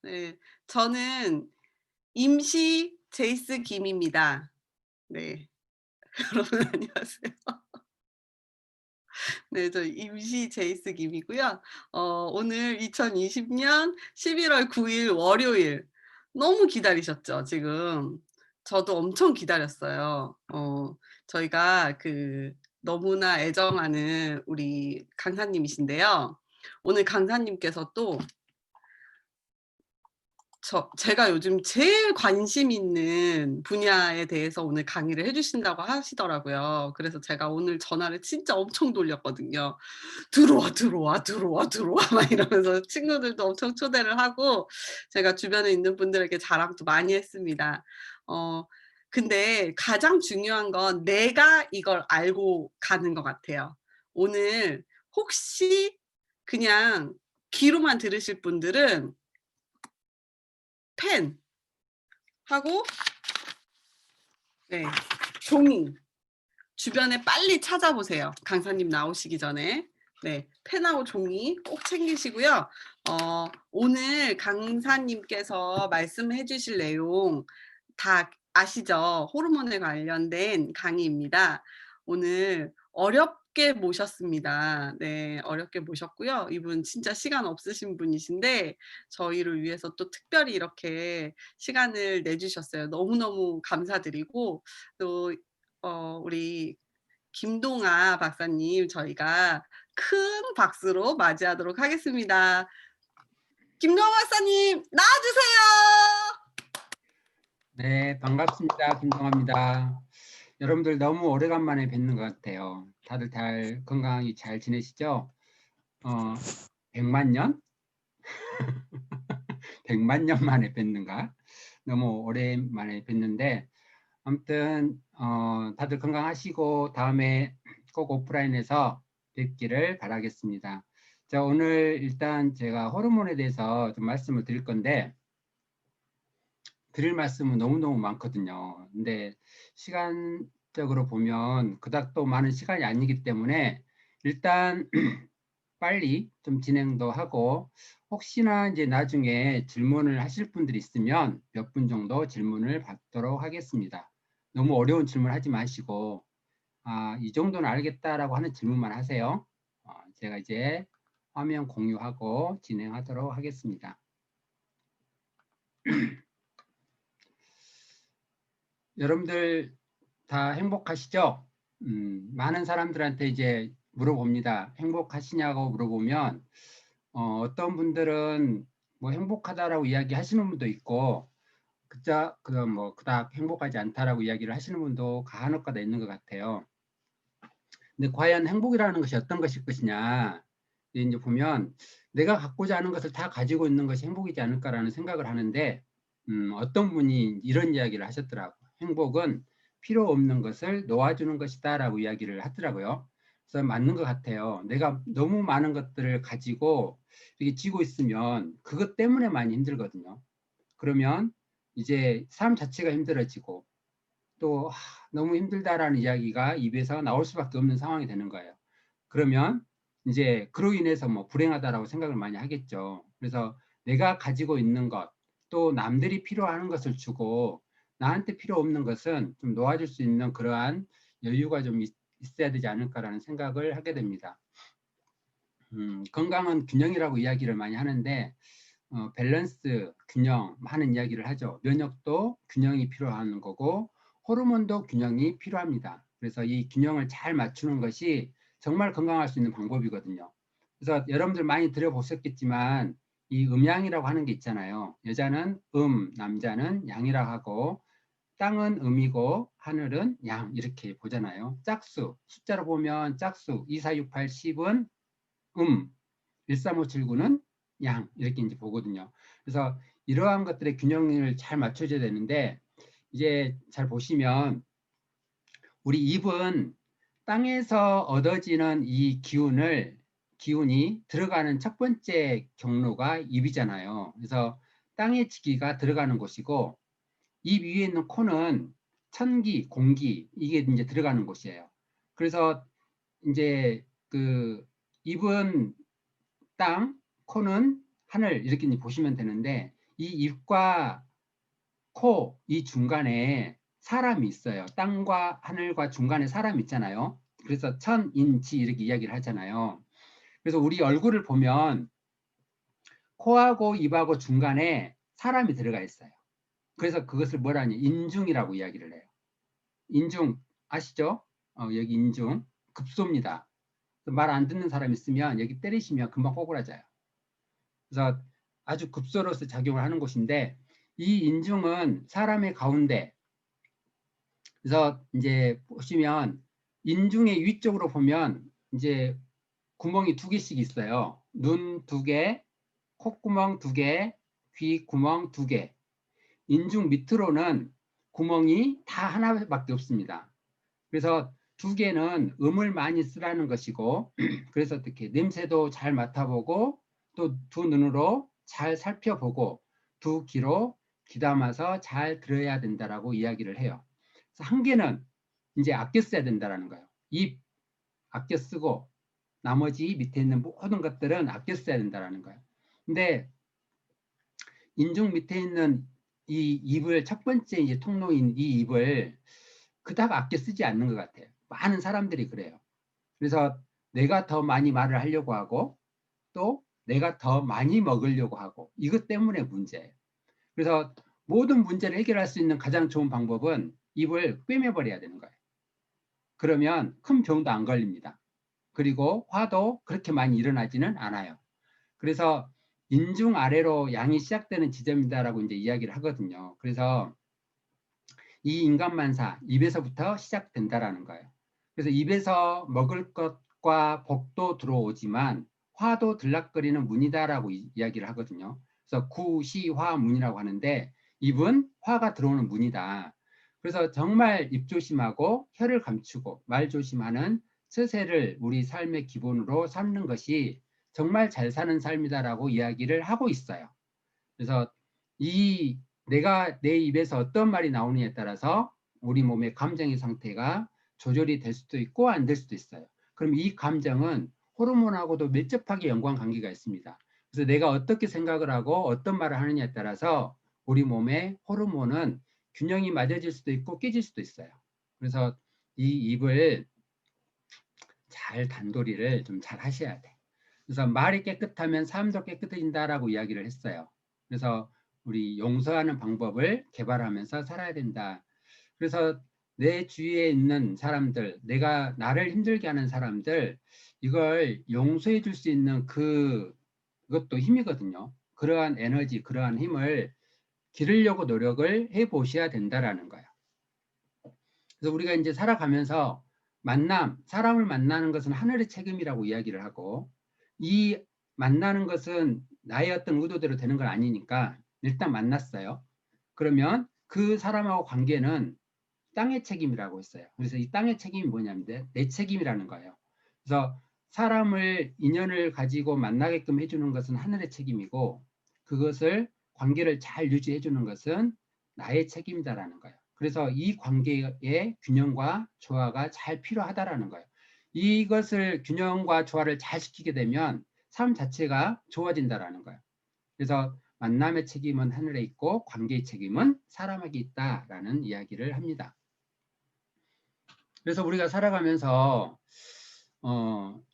네. 저는 임시 제이스 김입니다. 네. 여러분 안녕하세요. 네. 저 임시 제이스 김이고요. 오늘 2020년 11월 9일 월요일 너무 기다리셨죠 지금? 저도 엄청 기다렸어요. 저희가 너무나 애정하는 우리 강사님이신데요. 오늘 강사님께서 또 제가 요즘 제일 관심 있는 분야에 대해서 오늘 강의를 해 주신다고 하시더라고요. 그래서 제가 오늘 전화를 진짜 엄청 돌렸거든요. "들어와, 들어와, 들어와, 들어와." 막 이러면서 친구들도 엄청 초대를 하고 제가 주변에 있는 분들에게 자랑도 많이 했습니다. 어 근데 가장 중요한 건 내가 이걸 알고 가는 것 같아요. 오늘 혹시 그냥 귀로만 들으실 분들은 펜 하고 네 종이 주변에 빨리 찾아보세요, 강사님 나오시기 전에. 네. 펜하고 종이 꼭 챙기시고요. 오늘 강사님께서 말씀해 주실 내용 다 아시죠? 호르몬에 관련된 강의입니다. 오늘 어렵게 모셨습니다. 네. 어렵게 모셨고요. 이분 진짜 시간 없으신 분이신데 저희를 위해서 또 특별히 이렇게 시간을 내 주셨어요. 너무너무 감사드리고 또 우리 김동아 박사님 저희가 큰 박수로 맞이하도록 하겠습니다. 김동아 박사님 나와 주세요. 네, 반갑습니다. 김동아입니다. 여러분들 너무 오래간만에 뵙는 것 같아요. 다들 건강히 잘 지내시죠? 100만 년? 100만 년 만에 뵙는가? 너무 오랜만에 뵙는데 아무튼 다들 건강하시고 다음에 꼭 오프라인에서 뵙기를 바라겠습니다. 자, 오늘 일단 제가 호르몬에 대해서 좀 말씀을 드릴 건데 드릴 말씀은 너무너무 많거든요. 근데 시간적으로 보면 그닥 또 많은 시간이 아니기 때문에 일단 빨리 좀 진행도 하고 혹시나 이제 나중에 질문을 하실 분들이 있으면 몇 분 정도 질문을 받도록 하겠습니다. 너무 어려운 질문 하지 마시고 이 정도는 알겠다라고 하는 질문만 하세요. 제가 이제 화면 공유하고 진행하도록 하겠습니다. 여러분들 다 행복하시죠? 많은 사람들한테 이제 물어봅니다. 행복하시냐고 물어보면 어떤 분들은 뭐 행복하다라고 이야기하시는 분도 있고 그닥 행복하지 않다라고 이야기를 하시는 분도 간혹가다 있는 것 같아요. 근데 과연 행복이라는 것이 어떤 것일 것이냐 이제 보면 내가 갖고자 하는 것을 다 가지고 있는 것이 행복이지 않을까라는 생각을 하는데 어떤 분이 이런 이야기를 하셨더라고요. 행복은 필요 없는 것을 놓아주는 것이다 라고 이야기를 하더라고요. 그래서 맞는 것 같아요. 내가 너무 많은 것들을 가지고 이렇게 쥐고 있으면 그것 때문에 많이 힘들거든요. 그러면 이제 삶 자체가 힘들어지고 또 너무 힘들다라는 이야기가 입에서 나올 수밖에 없는 상황이 되는 거예요. 그러면 이제 그로 인해서 뭐 불행하다라고 생각을 많이 하겠죠. 그래서 내가 가지고 있는 것, 또 남들이 필요하는 것을 주고 나한테 필요 없는 것은 좀 놓아줄 수 있는 그러한 여유가 좀 있어야 되지 않을까라는 생각을 하게 됩니다. 건강은 균형이라고 이야기를 많이 하는데 밸런스, 균형 하는 이야기를 하죠. 면역도 균형이 필요한 거고 호르몬도 균형이 필요합니다. 그래서 이 균형을 잘 맞추는 것이 정말 건강할 수 있는 방법이거든요. 그래서 여러분들 많이 들어보셨겠지만 이 음양이라고 하는 게 있잖아요. 여자는 남자는 양이라고 하고 땅은 음이고 하늘은 양 이렇게 보잖아요. 짝수, 숫자로 보면 짝수 2, 4, 6, 8, 10은 13579는 양 이렇게 이제 보거든요. 그래서 이러한 것들의 균형을 잘 맞춰줘야 되는데 이제 잘 보시면 우리 입은 땅에서 얻어지는 이 기운이 들어가는 첫 번째 경로가 입이잖아요. 그래서 땅의 지기가 들어가는 곳이고 입 위에 있는 코는 천기, 공기 이게 이제 들어가는 곳이에요. 그래서 이제 그 입은 땅, 코는 하늘 이렇게 이제 보시면 되는데 이 입과 코 이 중간에 사람이 있어요. 땅과 하늘과 중간에 사람이 있잖아요. 그래서 천인지 이렇게 이야기를 하잖아요. 그래서 우리 얼굴을 보면 코하고 입하고 중간에 사람이 들어가 있어요. 그래서 그것을 뭐라 하냐 인중이라고 이야기를 해요. 인중 아시죠? 여기 인중 급소입니다. 말 안 듣는 사람 있으면 여기 때리시면 금방 꼬꾸라져요. 그래서 아주 급소로서 작용을 하는 곳인데 이 인중은 사람의 가운데 그래서 이제 보시면 인중의 위쪽으로 보면 이제 구멍이 두 개씩 있어요. 눈 두 개, 콧구멍 두 개, 귀 구멍 두 개. 인중 밑으로는 구멍이 다 하나밖에 없습니다. 그래서 두 개는 음을 많이 쓰라는 것이고 그래서 어떻게 냄새도 잘 맡아보고 또 두 눈으로 잘 살펴보고 두 귀로 귀담아서 잘 들어야 된다라고 이야기를 해요. 그래서 한 개는 이제 아껴 써야 된다라는 거예요. 입 아껴 쓰고 나머지 밑에 있는 모든 것들은 아껴 써야 된다라는 거예요. 근데 인중 밑에 있는 이 입을 첫 번째 이제 통로인 이 입을 그닥 아껴 쓰지 않는 것 같아요. 많은 사람들이 그래요. 그래서 내가 더 많이 말을 하려고 하고 또 내가 더 많이 먹으려고 하고 이것 때문에 문제예요. 그래서 모든 문제를 해결할 수 있는 가장 좋은 방법은 입을 꿰매버려야 되는 거예요. 그러면 큰 병도 안 걸립니다. 그리고 화도 그렇게 많이 일어나지는 않아요. 그래서 인중 아래로 양이 시작되는 지점이다라고 이제 이야기를 하거든요. 그래서 이 인간만사 입에서부터 시작된다라는 거예요. 그래서 입에서 먹을 것과 복도 들어오지만 화도 들락거리는 문이다라고 이야기를 하거든요. 그래서 구시화문이라고 하는데 입은 화가 들어오는 문이다. 그래서 정말 입 조심하고 혀를 감추고 말 조심하는 처세를 우리 삶의 기본으로 삼는 것이 정말 잘 사는 삶이다라고 이야기를 하고 있어요. 그래서 이 내가 내 입에서 어떤 말이 나오느냐에 따라서 우리 몸의 감정의 상태가 조절이 될 수도 있고 안 될 수도 있어요. 그럼 이 감정은 호르몬하고도 밀접하게 연관관계가 있습니다. 그래서 내가 어떻게 생각을 하고 어떤 말을 하느냐에 따라서 우리 몸의 호르몬은 균형이 맞아질 수도 있고 깨질 수도 있어요. 그래서 이 입을 잘 단도리를 좀 잘 하셔야 돼. 그래서 말이 깨끗하면 삶도 깨끗해진다라고 이야기를 했어요. 그래서 우리 용서하는 방법을 개발하면서 살아야 된다. 그래서 내 주위에 있는 사람들, 내가 나를 힘들게 하는 사람들, 이걸 용서해 줄 수 있는 그것도 힘이거든요. 그러한 에너지, 그러한 힘을 기르려고 노력을 해 보셔야 된다라는 거예요. 그래서 우리가 이제 살아가면서 사람을 만나는 것은 하늘의 책임이라고 이야기를 하고 이 만나는 것은 나의 어떤 의도대로 되는 건 아니니까 일단 만났어요. 그러면 그 사람하고 관계는 땅의 책임이라고 했어요. 그래서 이 땅의 책임이 뭐냐면 내 책임이라는 거예요. 그래서 사람을 인연을 가지고 만나게끔 해주는 것은 하늘의 책임이고 그것을 관계를 잘 유지해 주는 것은 나의 책임이다라는 거예요. 그래서 이 관계의 균형과 조화가 잘 필요하다라는 거예요. 이것을 균형과 조화를 잘 시키게 되면 삶 자체가 좋아진다라는 거예요. 그래서 만남의 책임은 하늘에 있고 관계의 책임은 사람에게 있다라는 이야기를 합니다. 그래서 우리가 살아가면서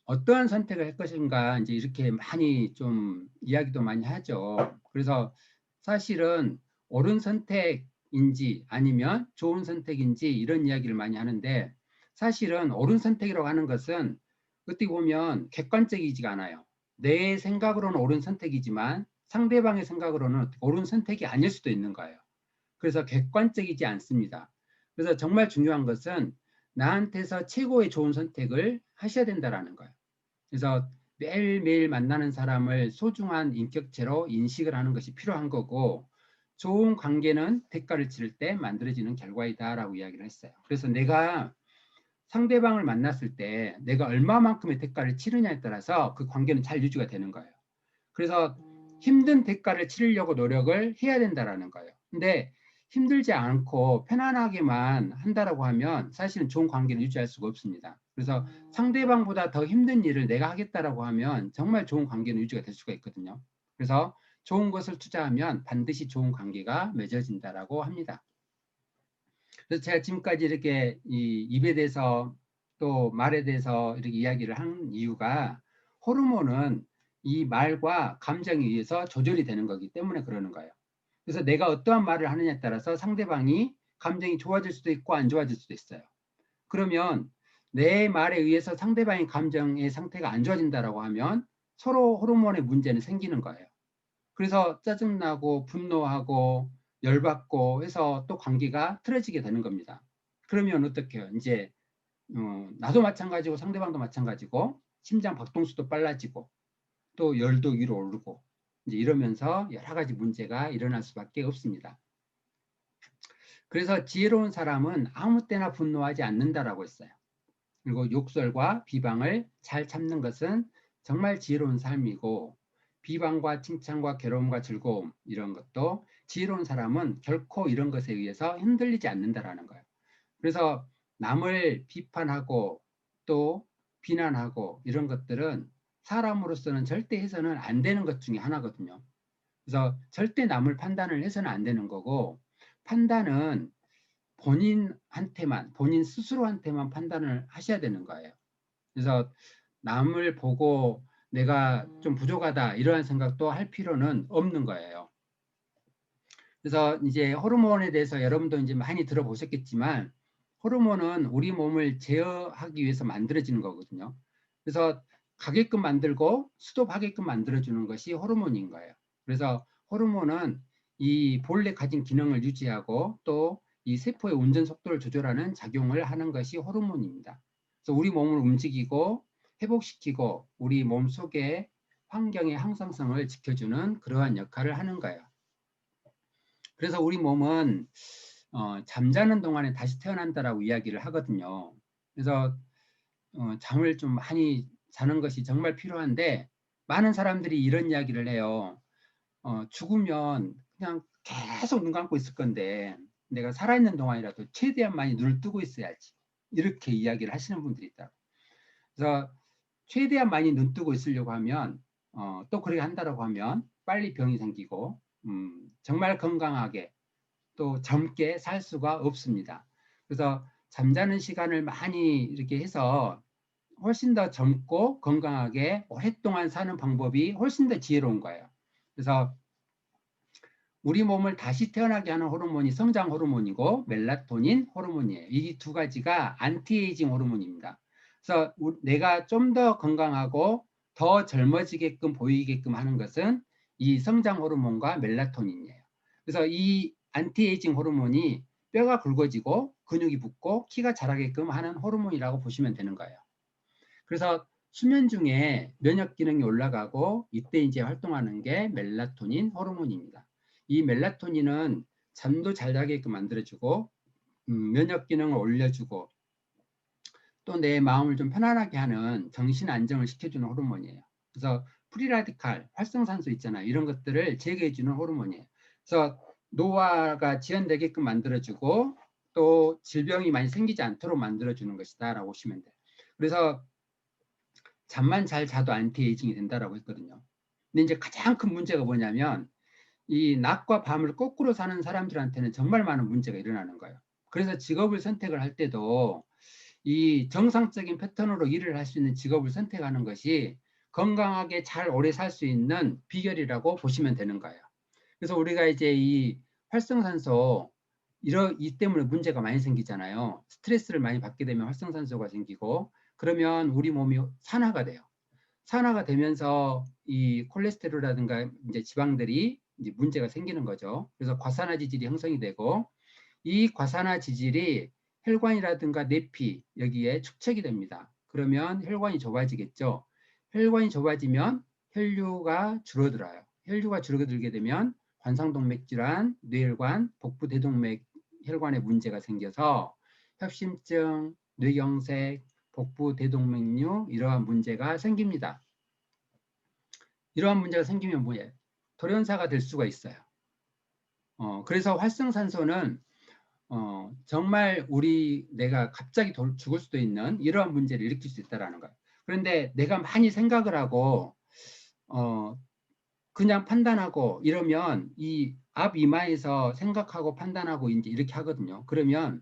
어떠한 선택을 할 것인가 이제 이렇게 많이 좀 이야기도 많이 하죠. 그래서 사실은 옳은 선택인지 아니면 좋은 선택인지 이런 이야기를 많이 하는데 사실은 옳은 선택이라고 하는 것은 어떻게 보면 객관적이지가 않아요. 내 생각으로는 옳은 선택이지만 상대방의 생각으로는 옳은 선택이 아닐 수도 있는 거예요. 그래서 객관적이지 않습니다. 그래서 정말 중요한 것은 나한테서 최고의 좋은 선택을 하셔야 된다는 거예요. 그래서 매일매일 만나는 사람을 소중한 인격체로 인식을 하는 것이 필요한 거고 좋은 관계는 대가를 치를 때 만들어지는 결과이다라고 이야기를 했어요. 그래서 내가 상대방을 만났을 때 내가 얼마만큼의 대가를 치르냐에 따라서 그 관계는 잘 유지가 되는 거예요. 그래서 힘든 대가를 치르려고 노력을 해야 된다는 거예요. 근데 힘들지 않고 편안하게만 한다라고 하면 사실은 좋은 관계를 유지할 수가 없습니다. 그래서 상대방보다 더 힘든 일을 내가 하겠다라고 하면 정말 좋은 관계는 유지가 될 수가 있거든요. 그래서 좋은 것을 투자하면 반드시 좋은 관계가 맺어진다라고 합니다. 그래서 제가 지금까지 이렇게 이 입에 대해서 또 말에 대해서 이렇게 이야기를 한 이유가 호르몬은 이 말과 감정에 의해서 조절이 되는 거기 때문에 그러는 거예요. 그래서 내가 어떠한 말을 하느냐에 따라서 상대방이 감정이 좋아질 수도 있고 안 좋아질 수도 있어요. 그러면 내 말에 의해서 상대방의 감정의 상태가 안 좋아진다라고 하면 서로 호르몬의 문제는 생기는 거예요. 그래서 짜증나고 분노하고 열받고 해서 또 관계가 틀어지게 되는 겁니다. 그러면 어떻게 해요? 이제 나도 마찬가지고 상대방도 마찬가지고 심장 박동수도 빨라지고 또 열도 위로 오르고 이제 이러면서 여러 가지 문제가 일어날 수밖에 없습니다. 그래서 지혜로운 사람은 아무 때나 분노하지 않는다라고 했어요. 그리고 욕설과 비방을 잘 참는 것은 정말 지혜로운 삶이고 비방과 칭찬과 괴로움과 즐거움 이런 것도 지혜로운 사람은 결코 이런 것에 의해서 흔들리지 않는다라는 거예요. 그래서 남을 비판하고 또 비난하고 이런 것들은 사람으로서는 절대 해서는 안 되는 것 중에 하나거든요. 그래서 절대 남을 판단을 해서는 안 되는 거고 판단은 본인한테만 본인 스스로한테만 판단을 하셔야 되는 거예요. 그래서 남을 보고 내가 좀 부족하다 이러한 생각도 할 필요는 없는 거예요. 그래서 이제 호르몬에 대해서 여러분도 이제 많이 들어보셨겠지만 호르몬은 우리 몸을 제어하기 위해서 만들어지는 거거든요. 그래서 가게끔 만들고 수도하게끔 만들어주는 것이 호르몬인 거예요. 그래서 호르몬은 이 본래 가진 기능을 유지하고 또 이 세포의 운전 속도를 조절하는 작용을 하는 것이 호르몬입니다. 그래서 우리 몸을 움직이고 회복시키고 우리 몸 속의 환경의 항상성을 지켜주는 그러한 역할을 하는 거예요. 그래서 우리 몸은 잠자는 동안에 다시 태어난다라고 이야기를 하거든요. 그래서 잠을 좀 많이 자는 것이 정말 필요한데 많은 사람들이 이런 이야기를 해요. 죽으면 그냥 계속 눈 감고 있을 건데 내가 살아있는 동안이라도 최대한 많이 눈을 뜨고 있어야지. 이렇게 이야기를 하시는 분들이 있다. 그래서 최대한 많이 눈 뜨고 있으려고 하면 또 그렇게 한다라고 하면 빨리 병이 생기고 정말 건강하게 또 젊게 살 수가 없습니다. 그래서 잠자는 시간을 많이 이렇게 해서 훨씬 더 젊고 건강하게 오랫동안 사는 방법이 훨씬 더 지혜로운 거예요. 그래서 우리 몸을 다시 태어나게 하는 호르몬이 성장 호르몬이고 멜라토닌 호르몬이에요. 이 두 가지가 안티에이징 호르몬입니다. 그래서 내가 좀 더 건강하고 더 젊어지게끔 보이게끔 하는 것은 이 성장 호르몬과 멜라토닌이에요. 그래서 이 안티에이징 호르몬이 뼈가 굵어지고 근육이 붙고 키가 자라게끔 하는 호르몬이라고 보시면 되는 거예요. 그래서 수면 중에 면역 기능이 올라가고 이때 이제 활동하는 게 멜라토닌 호르몬입니다. 이 멜라토닌은 잠도 잘 자게끔 만들어주고 면역 기능을 올려주고 또 내 마음을 좀 편안하게 하는 정신 안정을 시켜주는 호르몬이에요. 그래서 프리라디칼, 활성산소 있잖아요. 이런 것들을 제거해주는 호르몬이에요. 그래서 노화가 지연되게끔 만들어주고 또 질병이 많이 생기지 않도록 만들어주는 것이다라고 보시면 돼요. 그래서 잠만 잘 자도 안티에이징이 된다라고 했거든요. 근데 이제 가장 큰 문제가 뭐냐면 이 낮과 밤을 거꾸로 사는 사람들한테는 정말 많은 문제가 일어나는 거예요. 그래서 직업을 선택을 할 때도 이 정상적인 패턴으로 일을 할 수 있는 직업을 선택하는 것이 건강하게 잘 오래 살 수 있는 비결이라고 보시면 되는 거예요. 그래서 우리가 이제 이 활성산소 이 때문에 문제가 많이 생기잖아요. 스트레스를 많이 받게 되면 활성산소가 생기고 그러면 우리 몸이 산화가 돼요. 산화가 되면서 이 콜레스테롤이라든가 이제 지방들이 이제 문제가 생기는 거죠. 그래서 과산화 지질이 형성이 되고 이 과산화 지질이 혈관이라든가 내피 여기에 축적이 됩니다. 그러면 혈관이 좁아지겠죠. 혈관이 좁아지면 혈류가 줄어들어요. 혈류가 줄어들게 되면 관상동맥 질환, 뇌혈관, 복부 대동맥 혈관에 문제가 생겨서 협심증, 뇌경색, 복부 대동맥류 이러한 문제가 생깁니다. 이러한 문제가 생기면 뭐예요? 돌연사가 될 수가 있어요. 그래서 활성산소는 정말 내가 갑자기 죽을 수도 있는 이러한 문제를 일으킬 수 있다는 거예요. 그런데 내가 많이 생각을 하고 그냥 판단하고 이러면 이 앞 이마에서 생각하고 판단하고 이제 이렇게 하거든요. 그러면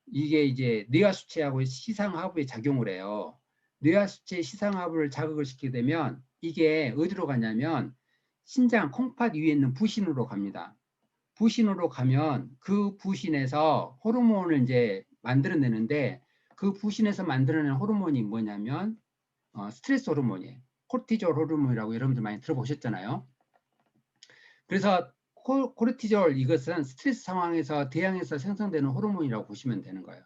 이게 이제 뇌하수체하고 시상하부에 작용을 해요. 뇌하수체 시상하부를 자극을 시키게 되면 이게 어디로 가냐면 신장 콩팥 위에 있는 부신으로 갑니다. 부신으로 가면 그 부신에서 호르몬을 이제 만들어내는데 그 부신에서 만들어내는 호르몬이 뭐냐면 스트레스 호르몬이에요. 코르티졸 호르몬이라고 여러분들 많이 들어보셨잖아요. 그래서 코르티졸 이것은 스트레스 상황에서 대항에서 생성되는 호르몬이라고 보시면 되는 거예요.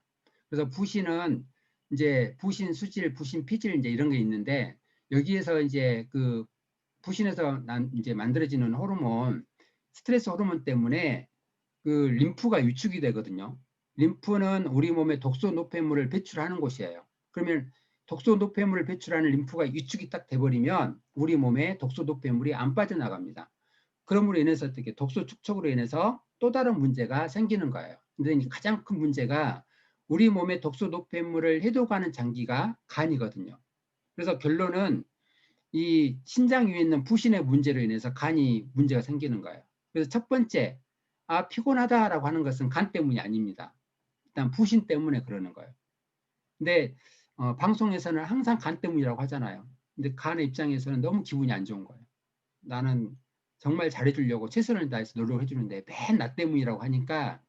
그래서 부신은 이제 부신 수질, 부신 피질 이제 이런 게 있는데 여기에서 이제 그 부신에서 이제 만들어지는 호르몬, 스트레스 호르몬 때문에 그 림프가 유축이 되거든요. 림프는 우리 몸에 독소 노폐물을 배출하는 곳이에요. 그러면 독소 노폐물을 배출하는 림프가 유축이 딱 돼버리면 우리 몸에 독소 노폐물이 안 빠져나갑니다. 그럼으로 인해서 어떻게 독소 축적으로 인해서 또 다른 문제가 생기는 거예요. 근데 가장 큰 문제가 우리 몸에 독소 노폐물을 해독하는 장기가 간이거든요. 그래서 결론은 이 신장 위에 있는 부신의 문제로 인해서 간이 문제가 생기는 거예요. 그래서 첫 번째, 피곤하다라고 하는 것은 간 때문이 아닙니다. 일단 부신 때문에 그러는 거예요. 근데 방송에서는 항상 간 때문이라고 하잖아요. 근데 간의 입장에서는 너무 기분이 안 좋은 거예요. 나는 정말 잘해주려고 최선을 다해서 노력해 주는데 맨 나 때문이라고 하니까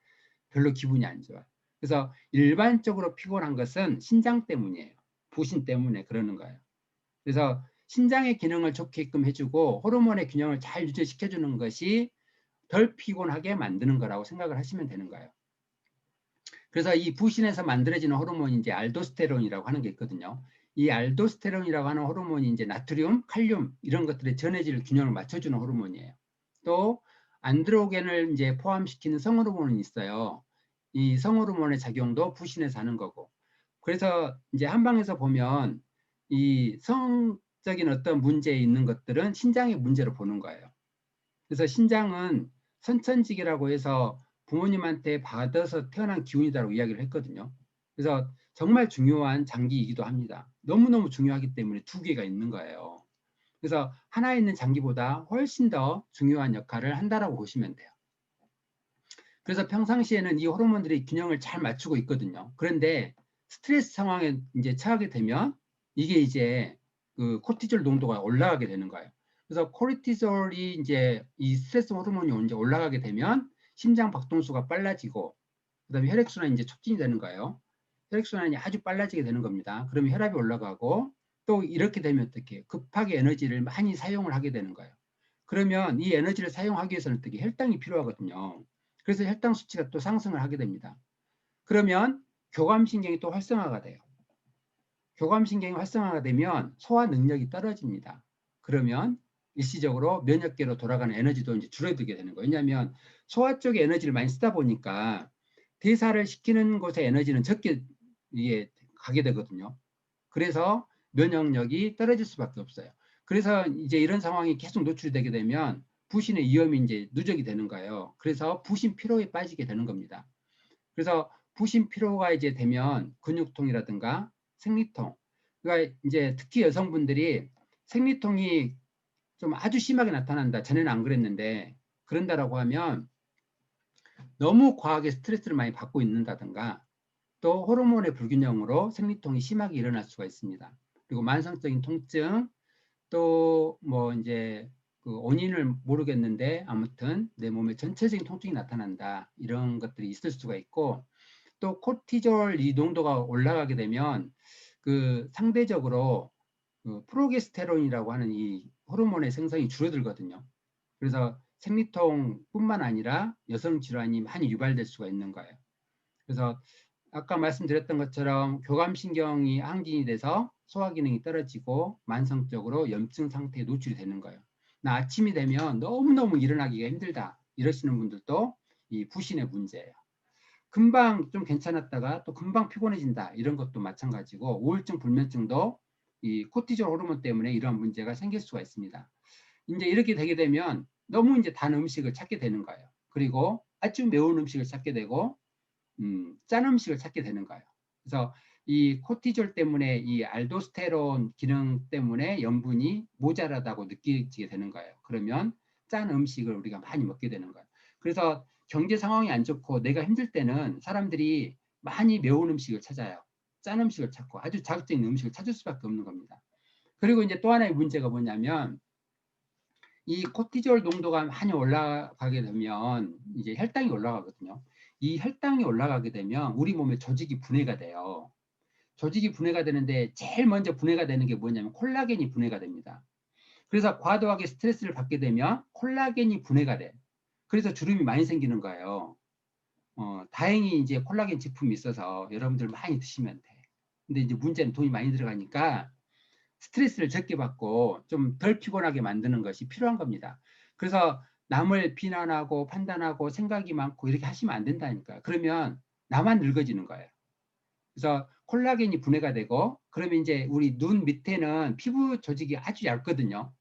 별로 기분이 안 좋아요. 그래서 일반적으로 피곤한 것은 신장 때문이에요. 부신 때문에 그러는 거예요. 그래서 신장의 기능을 좋게끔 해주고 호르몬의 균형을 잘 유지시켜주는 것이 덜 피곤하게 만드는 거라고 생각을 하시면 되는 거예요. 그래서 이 부신에서 만들어지는 호르몬이 이제 알도스테론이라고 하는 게 있거든요. 이 알도스테론이라고 하는 호르몬이 이제 나트륨, 칼륨 이런 것들의 전해질 균형을 맞춰주는 호르몬이에요. 또 안드로겐을 이제 포함시키는 성호르몬이 있어요. 이 성호르몬의 작용도 부신에서 하는 거고. 그래서 이제 한방에서 보면 이 성적인 어떤 문제에 있는 것들은 신장의 문제로 보는 거예요. 그래서 신장은 선천직이라고 해서 부모님한테 받아서 태어난 기운이라고 이야기를 했거든요. 그래서 정말 중요한 장기이기도 합니다. 너무너무 중요하기 때문에 두 개가 있는 거예요. 그래서 하나에 있는 장기보다 훨씬 더 중요한 역할을 한다라고 보시면 돼요. 그래서 평상시에는 이 호르몬들이 균형을 잘 맞추고 있거든요. 그런데 스트레스 상황에 이제 처하게 되면 이게 이제 그 코르티졸 농도가 올라가게 되는 거예요. 그래서 코르티졸이 이제 이 스트레스 호르몬이 이제 올라가게 되면 심장 박동수가 빨라지고 그다음에 혈액순환이 이제 촉진이 되는 거예요. 혈액순환이 아주 빨라지게 되는 겁니다. 그러면 혈압이 올라가고 또 이렇게 되면 어떻게 급하게 에너지를 많이 사용을 하게 되는 거예요. 그러면 이 에너지를 사용하기 위해서는 어떻게 혈당이 필요하거든요. 그래서 혈당 수치가 또 상승을 하게 됩니다. 그러면 교감신경이 또 활성화가 돼요. 교감신경이 활성화가 되면 소화 능력이 떨어집니다. 그러면 일시적으로 면역계로 돌아가는 에너지도 이제 줄어들게 되는 거예요. 왜냐하면 소화 쪽에 에너지를 많이 쓰다 보니까 대사를 시키는 곳에 에너지는 적게 이게 가게 되거든요. 그래서 면역력이 떨어질 수밖에 없어요. 그래서 이제 이런 상황이 계속 노출되게 되면 부신의 위험이 이제 누적이 되는 거예요. 그래서 부신 피로에 빠지게 되는 겁니다. 그래서 부신 피로가 이제 되면 근육통이라든가 생리통, 그러니까 이제 특히 여성분들이 생리통이 좀 아주 심하게 나타난다. 전에는 안 그랬는데 그런다라고 하면 너무 과하게 스트레스를 많이 받고 있는다든가 또 호르몬의 불균형으로 생리통이 심하게 일어날 수가 있습니다. 그리고 만성적인 통증, 또 뭐 이제 그 원인을 모르겠는데 아무튼 내 몸에 전체적인 통증이 나타난다. 이런 것들이 있을 수가 있고 또 코르티졸 이 농도가 올라가게 되면 그 상대적으로 그 프로게스테론이라고 하는 이 호르몬의 생성이 줄어들거든요. 그래서 생리통뿐만 아니라 여성 질환이 많이 유발될 수가 있는 거예요. 그래서 아까 말씀드렸던 것처럼 교감신경이 항진이 돼서 소화 기능이 떨어지고 만성적으로 염증 상태에 노출이 되는 거예요. 나 아침이 되면 너무너무 일어나기가 힘들다. 이러시는 분들도 이 부신의 문제예요. 금방 좀 괜찮았다가 또 금방 피곤해진다. 이런 것도 마찬가지고 우울증, 불면증도 이 코티졸 호르몬 때문에 이런 문제가 생길 수가 있습니다. 이제 이렇게 되게 되면 너무 이제 단 음식을 찾게 되는 거예요. 그리고 아주 매운 음식을 찾게 되고 짠 음식을 찾게 되는 거예요. 그래서 이 코티졸 때문에 이 알도스테론 기능 때문에 염분이 모자라다고 느끼게 되는 거예요. 그러면 짠 음식을 우리가 많이 먹게 되는 거예요. 그래서 경제 상황이 안 좋고 내가 힘들 때는 사람들이 많이 매운 음식을 찾아요. 짠 음식을 찾고 아주 자극적인 음식을 찾을 수밖에 없는 겁니다. 그리고 이제 또 하나의 문제가 뭐냐면 이 코티졸 농도가 많이 올라가게 되면 이제 혈당이 올라가거든요. 이 혈당이 올라가게 되면 우리 몸의 조직이 분해가 돼요. 조직이 분해가 되는데 제일 먼저 분해가 되는 게 뭐냐면 콜라겐이 분해가 됩니다. 그래서 과도하게 스트레스를 받게 되면 콜라겐이 분해가 돼. 그래서 주름이 많이 생기는 거예요. 다행히 이제 콜라겐 제품이 있어서 여러분들 많이 드시면 돼. 근데 이제 문제는 돈이 많이 들어가니까 스트레스를 적게 받고 좀 덜 피곤하게 만드는 것이 필요한 겁니다. 그래서 남을 비난하고 판단하고 생각이 많고 이렇게 하시면 안 된다니까. 그러면 나만 늙어지는 거예요. 그래서 콜라겐이 분해가 되고 그러면 이제 우리 눈 밑에는 피부 조직이 아주 얇거든요.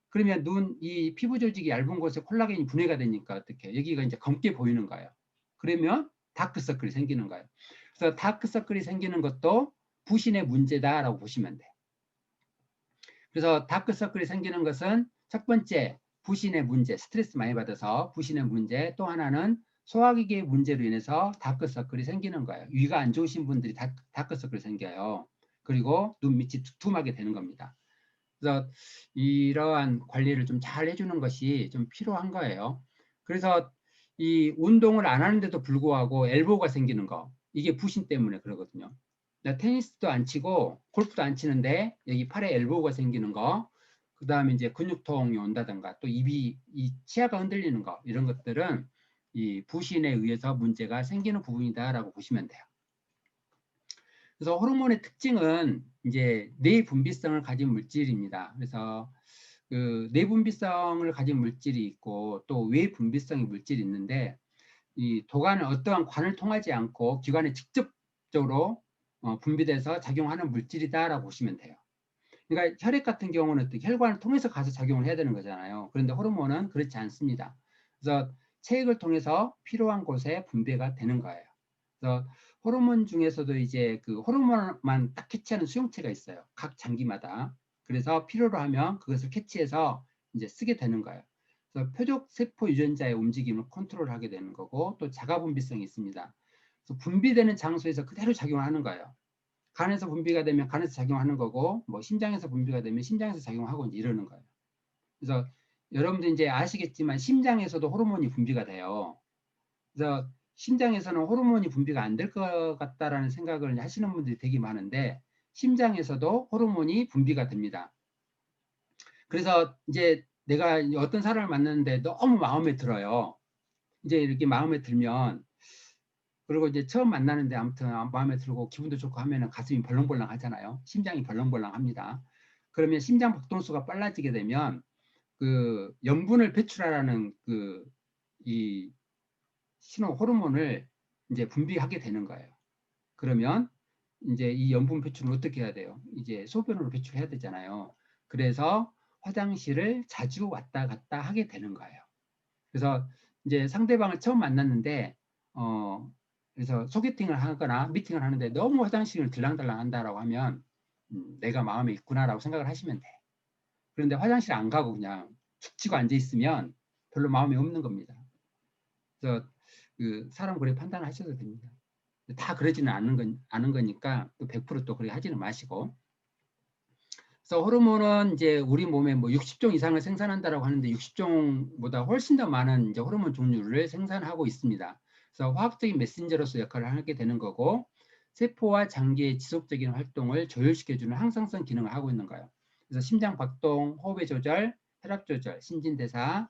그러면 이 피부 조직이 얇은 곳에 콜라겐이 분해가 되니까 어떻게 여기가 이제 검게 보이는 거예요. 그러면 다크서클이 생기는 거예요. 그래서 다크서클이 생기는 것도 부신의 문제다라고 보시면 돼요. 그래서 다크서클이 생기는 것은 첫 번째 부신의 문제, 스트레스 많이 받아서 부신의 문제, 또 하나는 소화기계 문제로 인해서 다크서클이 생기는 거예요. 위가 안 좋으신 분들이 다크서클이 생겨요. 그리고 눈 밑이 두툼하게 되는 겁니다. 그래서 이러한 관리를 좀 잘 해주는 것이 좀 필요한 거예요. 그래서 이 운동을 안 하는데도 불구하고 엘보가 생기는 거, 이게 부신 때문에 그러거든요. 테니스도 안 치고 골프도 안 치는데 여기 팔에 엘보가 생기는 거, 그 다음에 이제 근육통이 온다든가 또 이 치아가 흔들리는 거, 이런 것들은 이 부신에 의해서 문제가 생기는 부분이다라고 보시면 돼요. 그래서 호르몬의 특징은 이제 내분비성을 가진 물질입니다. 그래서 그 내분비성을 가진 물질이 있고 또 외분비성의 물질이 있는데 이 도관은 어떠한 관을 통하지 않고 기관에 직접적으로 분비돼서 작용하는 물질이다라고 보시면 돼요. 그러니까 혈액 같은 경우는 혈관을 통해서 가서 작용을 해야 되는 거잖아요. 그런데 호르몬은 그렇지 않습니다. 그래서 체액을 통해서 필요한 곳에 분비가 되는 거예요. 그래서 호르몬 중에서도 이제 그 호르몬만 딱 캐치하는 수용체가 있어요. 각 장기마다. 그래서 필요로 하면 그것을 캐치해서 이제 쓰게 되는 거예요. 그래서 표적 세포 유전자의 움직임을 컨트롤하게 되는 거고 또 자가분비성이 있습니다. 그래서 분비되는 장소에서 그대로 작용하는 거예요. 간에서 분비가 되면 간에서 작용하는 거고 뭐 심장에서 분비가 되면 심장에서 작용하고 이제 이러는 거예요. 그래서 여러분들 이제 아시겠지만 심장에서도 호르몬이 분비가 돼요. 그래서 심장에서는 호르몬이 분비가 안 될 것 같다라는 생각을 하시는 분들이 되게 많은데 심장에서도 호르몬이 분비가 됩니다. 그래서 이제 내가 어떤 사람을 만났는데 너무 마음에 들어요. 이제 이렇게 마음에 들면 그리고 이제 처음 만나는데 아무튼 마음에 들고 기분도 좋고 하면은 가슴이 벌렁벌렁 하잖아요. 심장이 벌렁벌렁 합니다. 그러면 심장 박동수가 빨라지게 되면 그 염분을 배출하라는 그 이 신호 호르몬을 이제 분비하게 되는 거예요. 그러면 이제 이 염분 배출을 어떻게 해야 돼요? 이제 소변으로 배출해야 되잖아요. 그래서 화장실을 자주 왔다 갔다 하게 되는 거예요. 그래서 이제 상대방을 처음 만났는데 그래서 소개팅을 하거나 미팅을 하는데 너무 화장실을 들랑달랑 한다라고 하면 내가 마음에 있구나라고 생각을 하시면 돼. 그런데 화장실 안 가고 그냥 축 치고 앉아 있으면 별로 마음에 없는 겁니다. 그래서 그 사람 그렇게 판단하셔도 됩니다. 다 그러지는 않은 거니까 또 100%또 그렇게 하지는 마시고. 그래서 호르몬은 이제 우리 몸에 뭐 60종 이상을 생산한다라고 하는데 60종보다 훨씬 더 많은 이제 호르몬 종류를 생산하고 있습니다. 그래서 화학적인 메신저로서 역할을 하게 되는 거고 세포와 장기의 지속적인 활동을 조율시켜주는 항상성 기능을 하고 있는 거예요. 그래서 심장 박동, 호흡의 조절, 혈압 조절, 신진대사,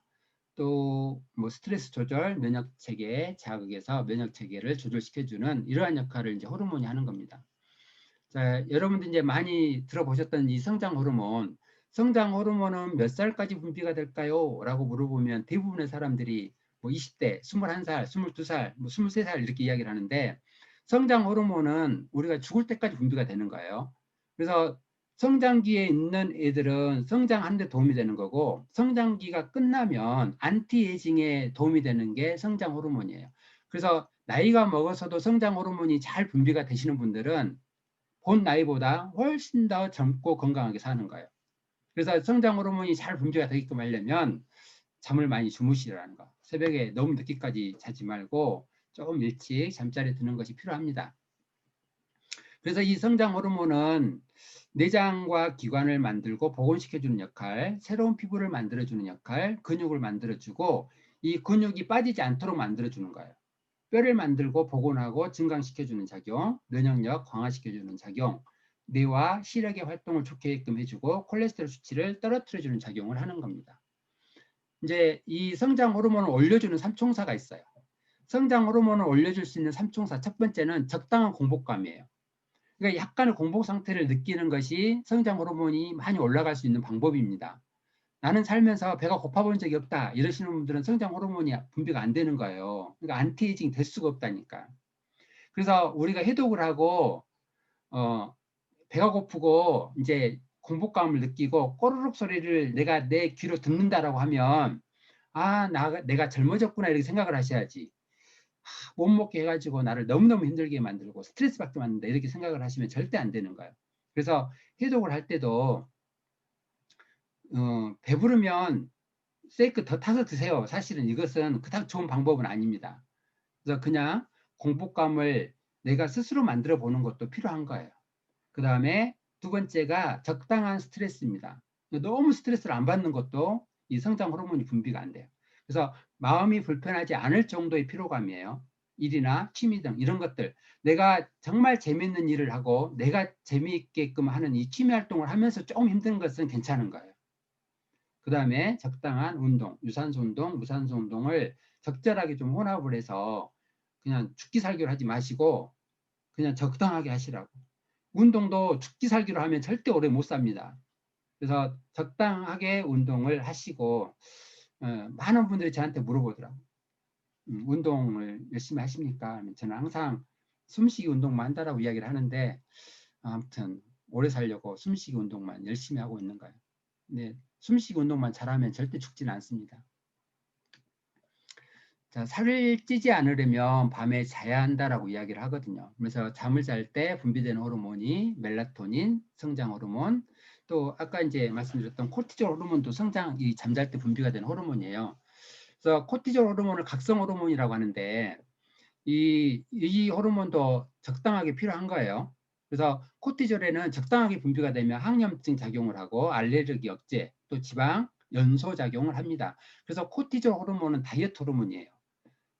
또 뭐 스트레스 조절, 면역 체계 자극에서 면역 체계를 조절시켜주는 이러한 역할을 이제 호르몬이 하는 겁니다. 자, 여러분들 이제 많이 들어보셨던 이 성장 호르몬은 몇 살까지 분비가 될까요? 라고 물어보면 대부분의 사람들이 뭐 20대, 21살, 22살, 뭐 23살 이렇게 이야기를 하는데 성장 호르몬은 우리가 죽을 때까지 분비가 되는 거예요. 그래서 성장기에 있는 애들은 성장하는 데 도움이 되는 거고 성장기가 끝나면 안티에이징에 도움이 되는 게 성장 호르몬이에요. 그래서 나이가 먹어서도 성장 호르몬이 잘 분비가 되시는 분들은 본 나이보다 훨씬 더 젊고 건강하게 사는 거예요. 그래서 성장 호르몬이 잘 분비가 되게끔 하려면 잠을 많이 주무시라는 거. 새벽에 너무 늦게까지 자지 말고 조금 일찍 잠자리에 드는 것이 필요합니다. 그래서 이 성장 호르몬은 내장과 기관을 만들고 복원시켜주는 역할, 새로운 피부를 만들어주는 역할, 근육을 만들어주고 이 근육이 빠지지 않도록 만들어주는 거예요. 뼈를 만들고 복원하고 증강시켜주는 작용, 면역력 강화시켜주는 작용, 뇌와 시력의 활동을 좋게끔 해주고 콜레스테롤 수치를 떨어뜨려주는 작용을 하는 겁니다. 이제 이 성장 호르몬을 올려주는 삼총사가 있어요. 성장 호르몬을 올려줄 수 있는 삼총사, 첫 번째는 적당한 공복감이에요. 그러니까 약간의 공복 상태를 느끼는 것이 성장 호르몬이 많이 올라갈 수 있는 방법입니다. 나는 살면서 배가 고파본 적이 없다 이러시는 분들은 성장 호르몬이 분비가 안 되는 거예요. 그러니까 안티에이징 될 수가 없다니까. 그래서 우리가 해독을 하고 배가 고프고 이제 공복감을 느끼고 꼬르륵 소리를 내가 내 귀로 듣는다라고 하면 내가 젊어졌구나 이렇게 생각을 하셔야지. 못 먹게 해가지고 나를 너무너무 힘들게 만들고 스트레스 받게 만든다 이렇게 생각을 하시면 절대 안 되는 거예요. 그래서 해독을 할 때도 배부르면 세이크 더 타서 드세요. 사실은 이것은 그닥 좋은 방법은 아닙니다. 그래서 그냥 공복감을 내가 스스로 만들어 보는 것도 필요한 거예요. 그 다음에 두 번째가 적당한 스트레스입니다. 너무 스트레스를 안 받는 것도 이 성장 호르몬이 분비가 안 돼요. 그래서 마음이 불편하지 않을 정도의 피로감이에요. 일이나 취미 등 이런 것들, 내가 정말 재밌는 일을 하고 내가 재미있게끔 하는 이 취미 활동을 하면서 조금 힘든 것은 괜찮은 거예요. 그 다음에 적당한 운동, 유산소 운동, 무산소 운동을 적절하게 좀 혼합을 해서 그냥 죽기 살기로 하지 마시고 그냥 적당하게 하시라고. 운동도 죽기 살기로 하면 절대 오래 못 삽니다. 그래서 적당하게 운동을 하시고 많은 분들이 저한테 물어보더라고요. 운동을 열심히 하십니까? 저는 항상 숨쉬기 운동만 한다라고 이야기를 하는데 아무튼 오래 살려고 숨쉬기 운동만 열심히 하고 있는 거예요. 근데 숨쉬기 운동만 잘하면 절대 죽지는 않습니다. 자, 살을 찌지 않으려면 밤에 자야 한다라고 이야기를 하거든요. 그래서 잠을 잘 때 분비되는 호르몬이 멜라토닌, 성장 호르몬, 또 아까 이제 말씀드렸던 코티졸 호르몬도 이 잠잘 때 분비가 되는 호르몬이에요. 그래서 코티졸 호르몬을 각성 호르몬이라고 하는데 이 호르몬도 적당하게 필요한 거예요. 그래서 코티졸에는 적당하게 분비가 되면 항염증 작용을 하고 알레르기 억제, 또 지방 연소 작용을 합니다. 그래서 코티졸 호르몬은 다이어트 호르몬이에요.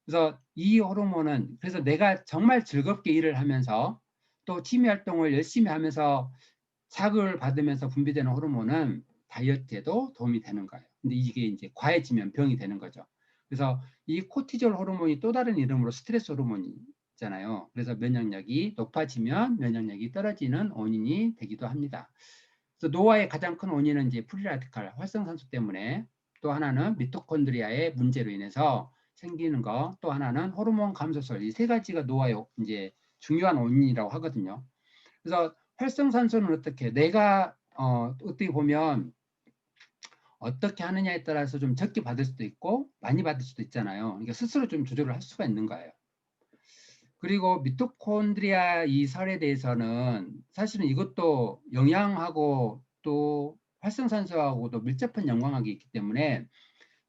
그래서 이 호르몬은 그래서 내가 정말 즐겁게 일을 하면서 또 취미 활동을 열심히 하면서 자극을 받으면서 분비되는 호르몬은 다이어트에도 도움이 되는 거예요. 근데 이게 이제 과해지면 병이 되는 거죠. 그래서 이 코티졸 호르몬이 또 다른 이름으로 스트레스 호르몬이잖아요. 그래서 면역력이 높아지면 면역력이 떨어지는 원인이 되기도 합니다. 그래서 노화의 가장 큰 원인은 이제 프리라디칼 활성산소 때문에, 또 하나는 미토콘드리아의 문제로 인해서 생기는 거, 또 하나는 호르몬 감소설, 이 세 가지가 노화의 이제 중요한 원인이라고 하거든요. 그래서 활성산소는 내가 어떻게 보면 어떻게 하느냐에 따라서 좀 적게 받을 수도 있고 많이 받을 수도 있잖아요. 그러니까 스스로 좀 조절을 할 수가 있는 거예요. 그리고 미토콘드리아 이 설에 대해서는 사실은 이것도 영양하고 또 활성산소하고도 밀접한 연관관계 있기 때문에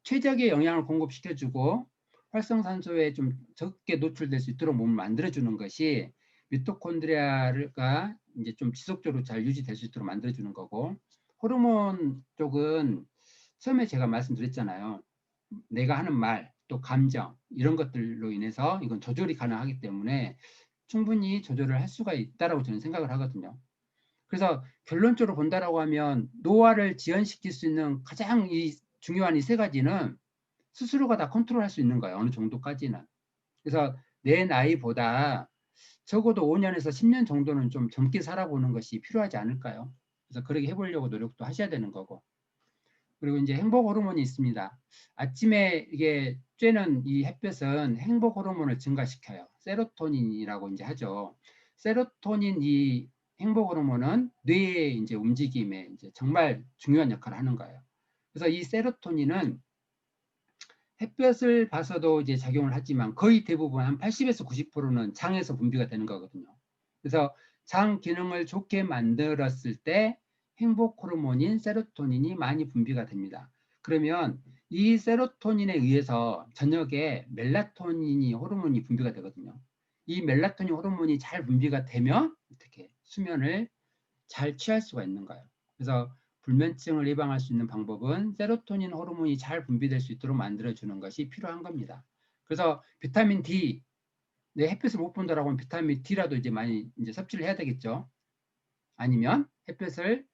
최적의 영양을 공급시켜주고 활성산소에 좀 적게 노출될 수 있도록 몸을 만들어주는 것이 미토콘드리아가 이제 좀 지속적으로 잘 유지될 수 있도록 만들어주는 거고, 호르몬 쪽은 처음에 제가 말씀드렸잖아요. 내가 하는 말, 또 감정 이런 것들로 인해서 이건 조절이 가능하기 때문에 충분히 조절을 할 수가 있다라고 저는 생각을 하거든요. 그래서 결론적으로 본다라고 하면 노화를 지연시킬 수 있는 가장 중요한 이 세 가지는 스스로가 다 컨트롤할 수 있는 거예요. 어느 정도까지는. 그래서 내 나이보다 적어도 5년에서 10년 정도는 좀 젊게 살아보는 것이 필요하지 않을까요? 그래서 그렇게 해보려고 노력도 하셔야 되는 거고. 그리고 이제 행복 호르몬이 있습니다. 아침에 이게 쬐는 이 햇볕은 행복 호르몬을 증가시켜요. 세로토닌이라고 이제 하죠. 세로토닌 이 행복 호르몬은 뇌의 이제 움직임에 이제 정말 중요한 역할을 하는 거예요. 그래서 이 세로토닌은 햇볕을 봐서도 이제 작용을 하지만 거의 대부분 한 80에서 90%는 장에서 분비가 되는 거거든요. 그래서 장 기능을 좋게 만들었을 때 행복 호르몬인 세로토닌이 많이 분비가 됩니다. 그러면 이 세로토닌에 의해서 저녁에 멜라토닌이 호르몬이 분비가 되거든요. 이 멜라토닌 호르몬이 잘 분비가 되면 어떻게 수면을 잘 취할 수가 있는 거예요. 그래서 불면증을 예방할 수 있는 방법은 세로토닌 호르몬이 잘 분비될 수 있도록 만들어주는 것이 필요한 겁니다. 그래서 비타민 D, 내 햇빛을 못 본다라고 하면 비타민 D라도 이제 많이 이제 섭취를 해야 되겠죠. 아니면 햇빛을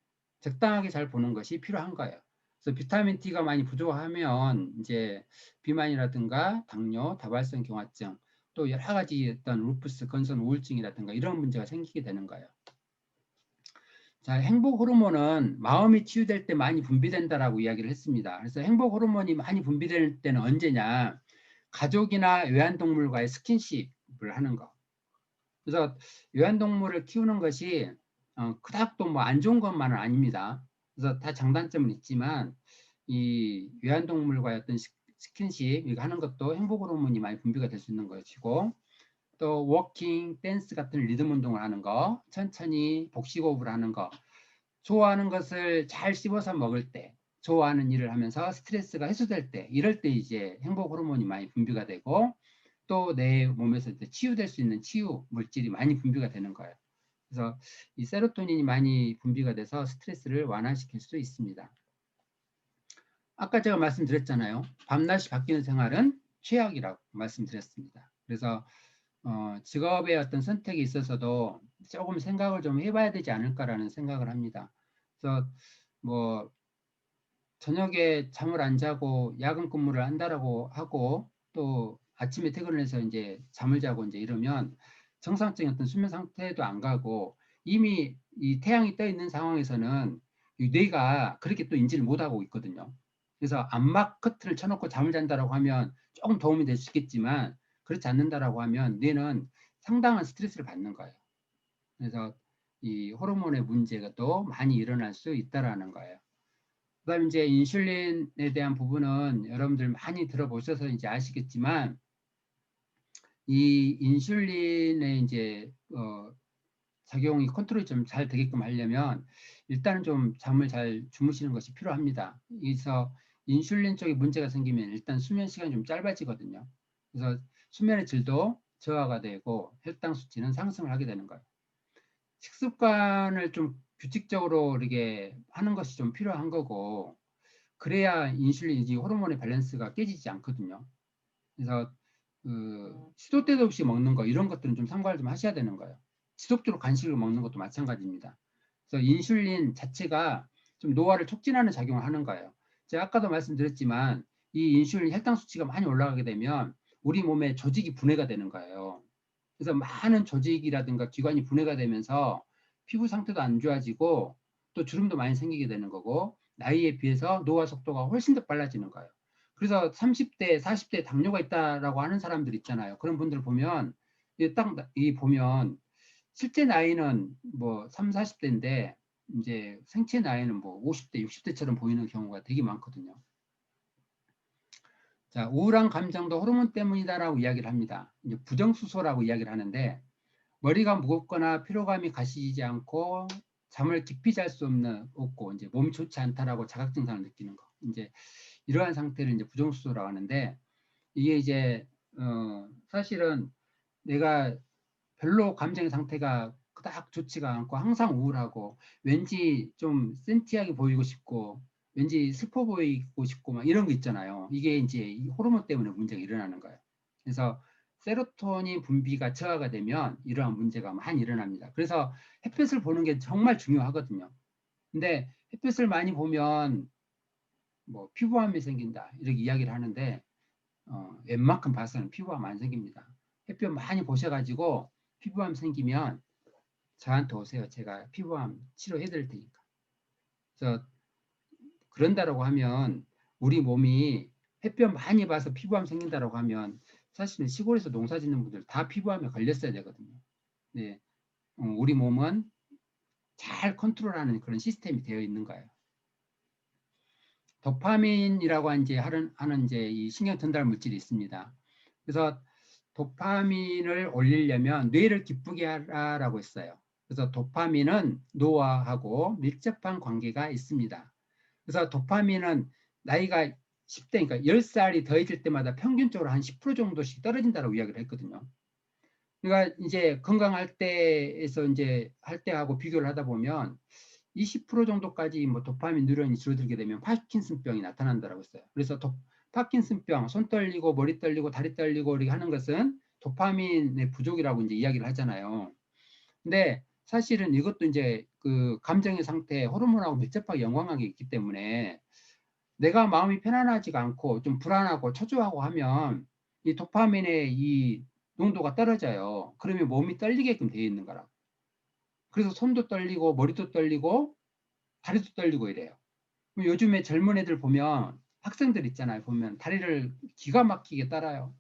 적당하게 잘 보는 것이 필요한 거예요. 그래서 비타민 D가 많이 부족하면 이제 비만이라든가 당뇨, 다발성 경화증, 또 여러 가지 어떤 루푸스, 건선 우울증이라든가 이런 문제가 생기게 되는 거예요. 자, 행복 호르몬은 마음이 치유될 때 많이 분비된다라고 이야기를 했습니다. 그래서 행복 호르몬이 많이 분비될 때는 언제냐? 가족이나 애완동물과의 스킨십을 하는 거. 그래서 애완동물을 키우는 것이 그닥 또 뭐 안 좋은 것만은 아닙니다. 그래서 다 장단점은 있지만 이 애완동물과의 어떤 스킨십 이거 하는 것도 행복 호르몬이 많이 분비가 될 수 있는 것이고, 또 워킹, 댄스 같은 리듬 운동을 하는 거, 천천히 복식호흡을 하는 거, 좋아하는 것을 잘 씹어서 먹을 때, 좋아하는 일을 하면서 스트레스가 해소될 때, 이럴 때 이제 행복 호르몬이 많이 분비가 되고, 또 내 몸에서 치유될 수 있는 치유 물질이 많이 분비가 되는 거예요. 그래서 이 세로토닌이 많이 분비가 돼서 스트레스를 완화시킬 수 있습니다. 아까 제가 말씀드렸잖아요. 밤낮이 바뀌는 생활은 최악이라고 말씀드렸습니다. 그래서 직업의 어떤 선택에 있어서도 조금 생각을 좀 해봐야 되지 않을까라는 생각을 합니다. 그래서 뭐 저녁에 잠을 안 자고 야근 근무를 한다라고 하고 또 아침에 퇴근을 해서 이제 잠을 자고 이제 이러면 정상적인 어떤 수면 상태도 안 가고 이미 이 태양이 떠 있는 상황에서는 이 뇌가 그렇게 또 인지를 못 하고 있거든요. 그래서 암막 커튼을 쳐놓고 잠을 잔다라고 하면 조금 도움이 될 수 있겠지만 그렇지 않는다라고 하면 뇌는 상당한 스트레스를 받는 거예요. 그래서 이 호르몬의 문제가 또 많이 일어날 수 있다라는 거예요. 그다음 이제 인슐린에 대한 부분은 여러분들 많이 들어보셔서 이제 아시겠지만 이 인슐린의 이제 작용이 컨트롤이 좀 잘 되게끔 하려면 일단은 좀 잠을 잘 주무시는 것이 필요합니다. 그래서 인슐린 쪽에 문제가 생기면 일단 수면 시간이 좀 짧아지거든요. 그래서 수면의 질도 저하가 되고 혈당 수치는 상승을 하게 되는 거예요. 식습관을 좀 규칙적으로 이렇게 하는 것이 좀 필요한 거고, 그래야 인슐린, 이 호르몬의 밸런스가 깨지지 않거든요. 그래서 시도 때도 없이 먹는 거 이런 것들은 좀 삼가를 좀 하셔야 되는 거예요. 지속적으로 간식을 먹는 것도 마찬가지입니다. 그래서 인슐린 자체가 좀 노화를 촉진하는 작용을 하는 거예요. 제가 아까도 말씀드렸지만 이 인슐린 혈당 수치가 많이 올라가게 되면 우리 몸에 조직이 분해가 되는 거예요. 그래서 많은 조직이라든가 기관이 분해가 되면서 피부 상태도 안 좋아지고 또 주름도 많이 생기게 되는 거고 나이에 비해서 노화 속도가 훨씬 더 빨라지는 거예요. 그래서 30대, 40대 당뇨가 있다라고 하는 사람들 있잖아요. 그런 분들 보면 이 보면 실제 나이는 뭐 3, 40대인데 이제 생체 나이는 뭐 50대, 60대처럼 보이는 경우가 되게 많거든요. 자, 우울한 감정도 호르몬 때문이다라고 이야기를 합니다. 이제 부정수소라고 이야기를 하는데 머리가 무겁거나 피로감이 가시지 않고 잠을 깊이 잘 수 없고 이제 몸이 좋지 않다라고 자각 증상을 느끼는 거. 이제 이러한 상태를 이제 부정수소라고 하는데 이게 이제 사실은 내가 별로 감정의 상태가 그닥 좋지가 않고 항상 우울하고 왠지 좀 센티하게 보이고 싶고 왠지 슬퍼 보이고 싶고 막 이런 거 있잖아요. 이게 이제 이 호르몬 때문에 문제가 일어나는 거예요. 그래서 세로토닌 분비가 저하가 되면 이러한 문제가 많이 일어납니다. 그래서 햇빛을 보는 게 정말 중요하거든요. 근데 햇빛을 많이 보면 뭐 피부암이 생긴다 이렇게 이야기를 하는데 웬만큼 봐서는 피부암 안 생깁니다. 햇빛 많이 보셔가지고 피부암 생기면 저한테 오세요. 제가 피부암 치료해 드릴 테니까. 그래서 그런다라고 하면 우리 몸이 햇볕 많이 봐서 피부암 생긴다라고 하면 사실은 시골에서 농사 짓는 분들 다 피부암에 걸렸어야 되거든요. 네, 우리 몸은 잘 컨트롤하는 그런 시스템이 되어 있는 거예요. 도파민이라고 하는 이제 이 신경 전달 물질이 있습니다. 그래서 도파민을 올리려면 뇌를 기쁘게 하라고 했어요. 그래서 도파민은 노화하고 밀접한 관계가 있습니다. 그래서 도파민은 나이가 10대, 그러니까 10살이 더해질 때마다 평균적으로 한 10% 정도씩 떨어진다고 이야기를 했거든요. 그러니까 이제 건강할 때에서 이제 할 때하고 비교를 하다 보면 20% 정도까지 뭐 도파민 누런이 줄어들게 되면 파킨슨병이 나타난다고 했어요. 그래서 파킨슨병, 손 떨리고 머리 떨리고 다리 떨리고 이렇게 하는 것은 도파민의 부족이라고 이제 이야기를 하잖아요. 근데 사실은 이것도 이제 그 감정의 상태, 호르몬하고 밀접하게 연관관계 있기 때문에 내가 마음이 편안하지가 않고 좀 불안하고 초조하고 하면 이 도파민의 이 농도가 떨어져요. 그러면 몸이 떨리게끔 되어 있는 거라고. 그래서 손도 떨리고 머리도 떨리고 다리도 떨리고 이래요. 요즘에 젊은 애들 보면 학생들 있잖아요. 보면 다리를 기가 막히게 따라요.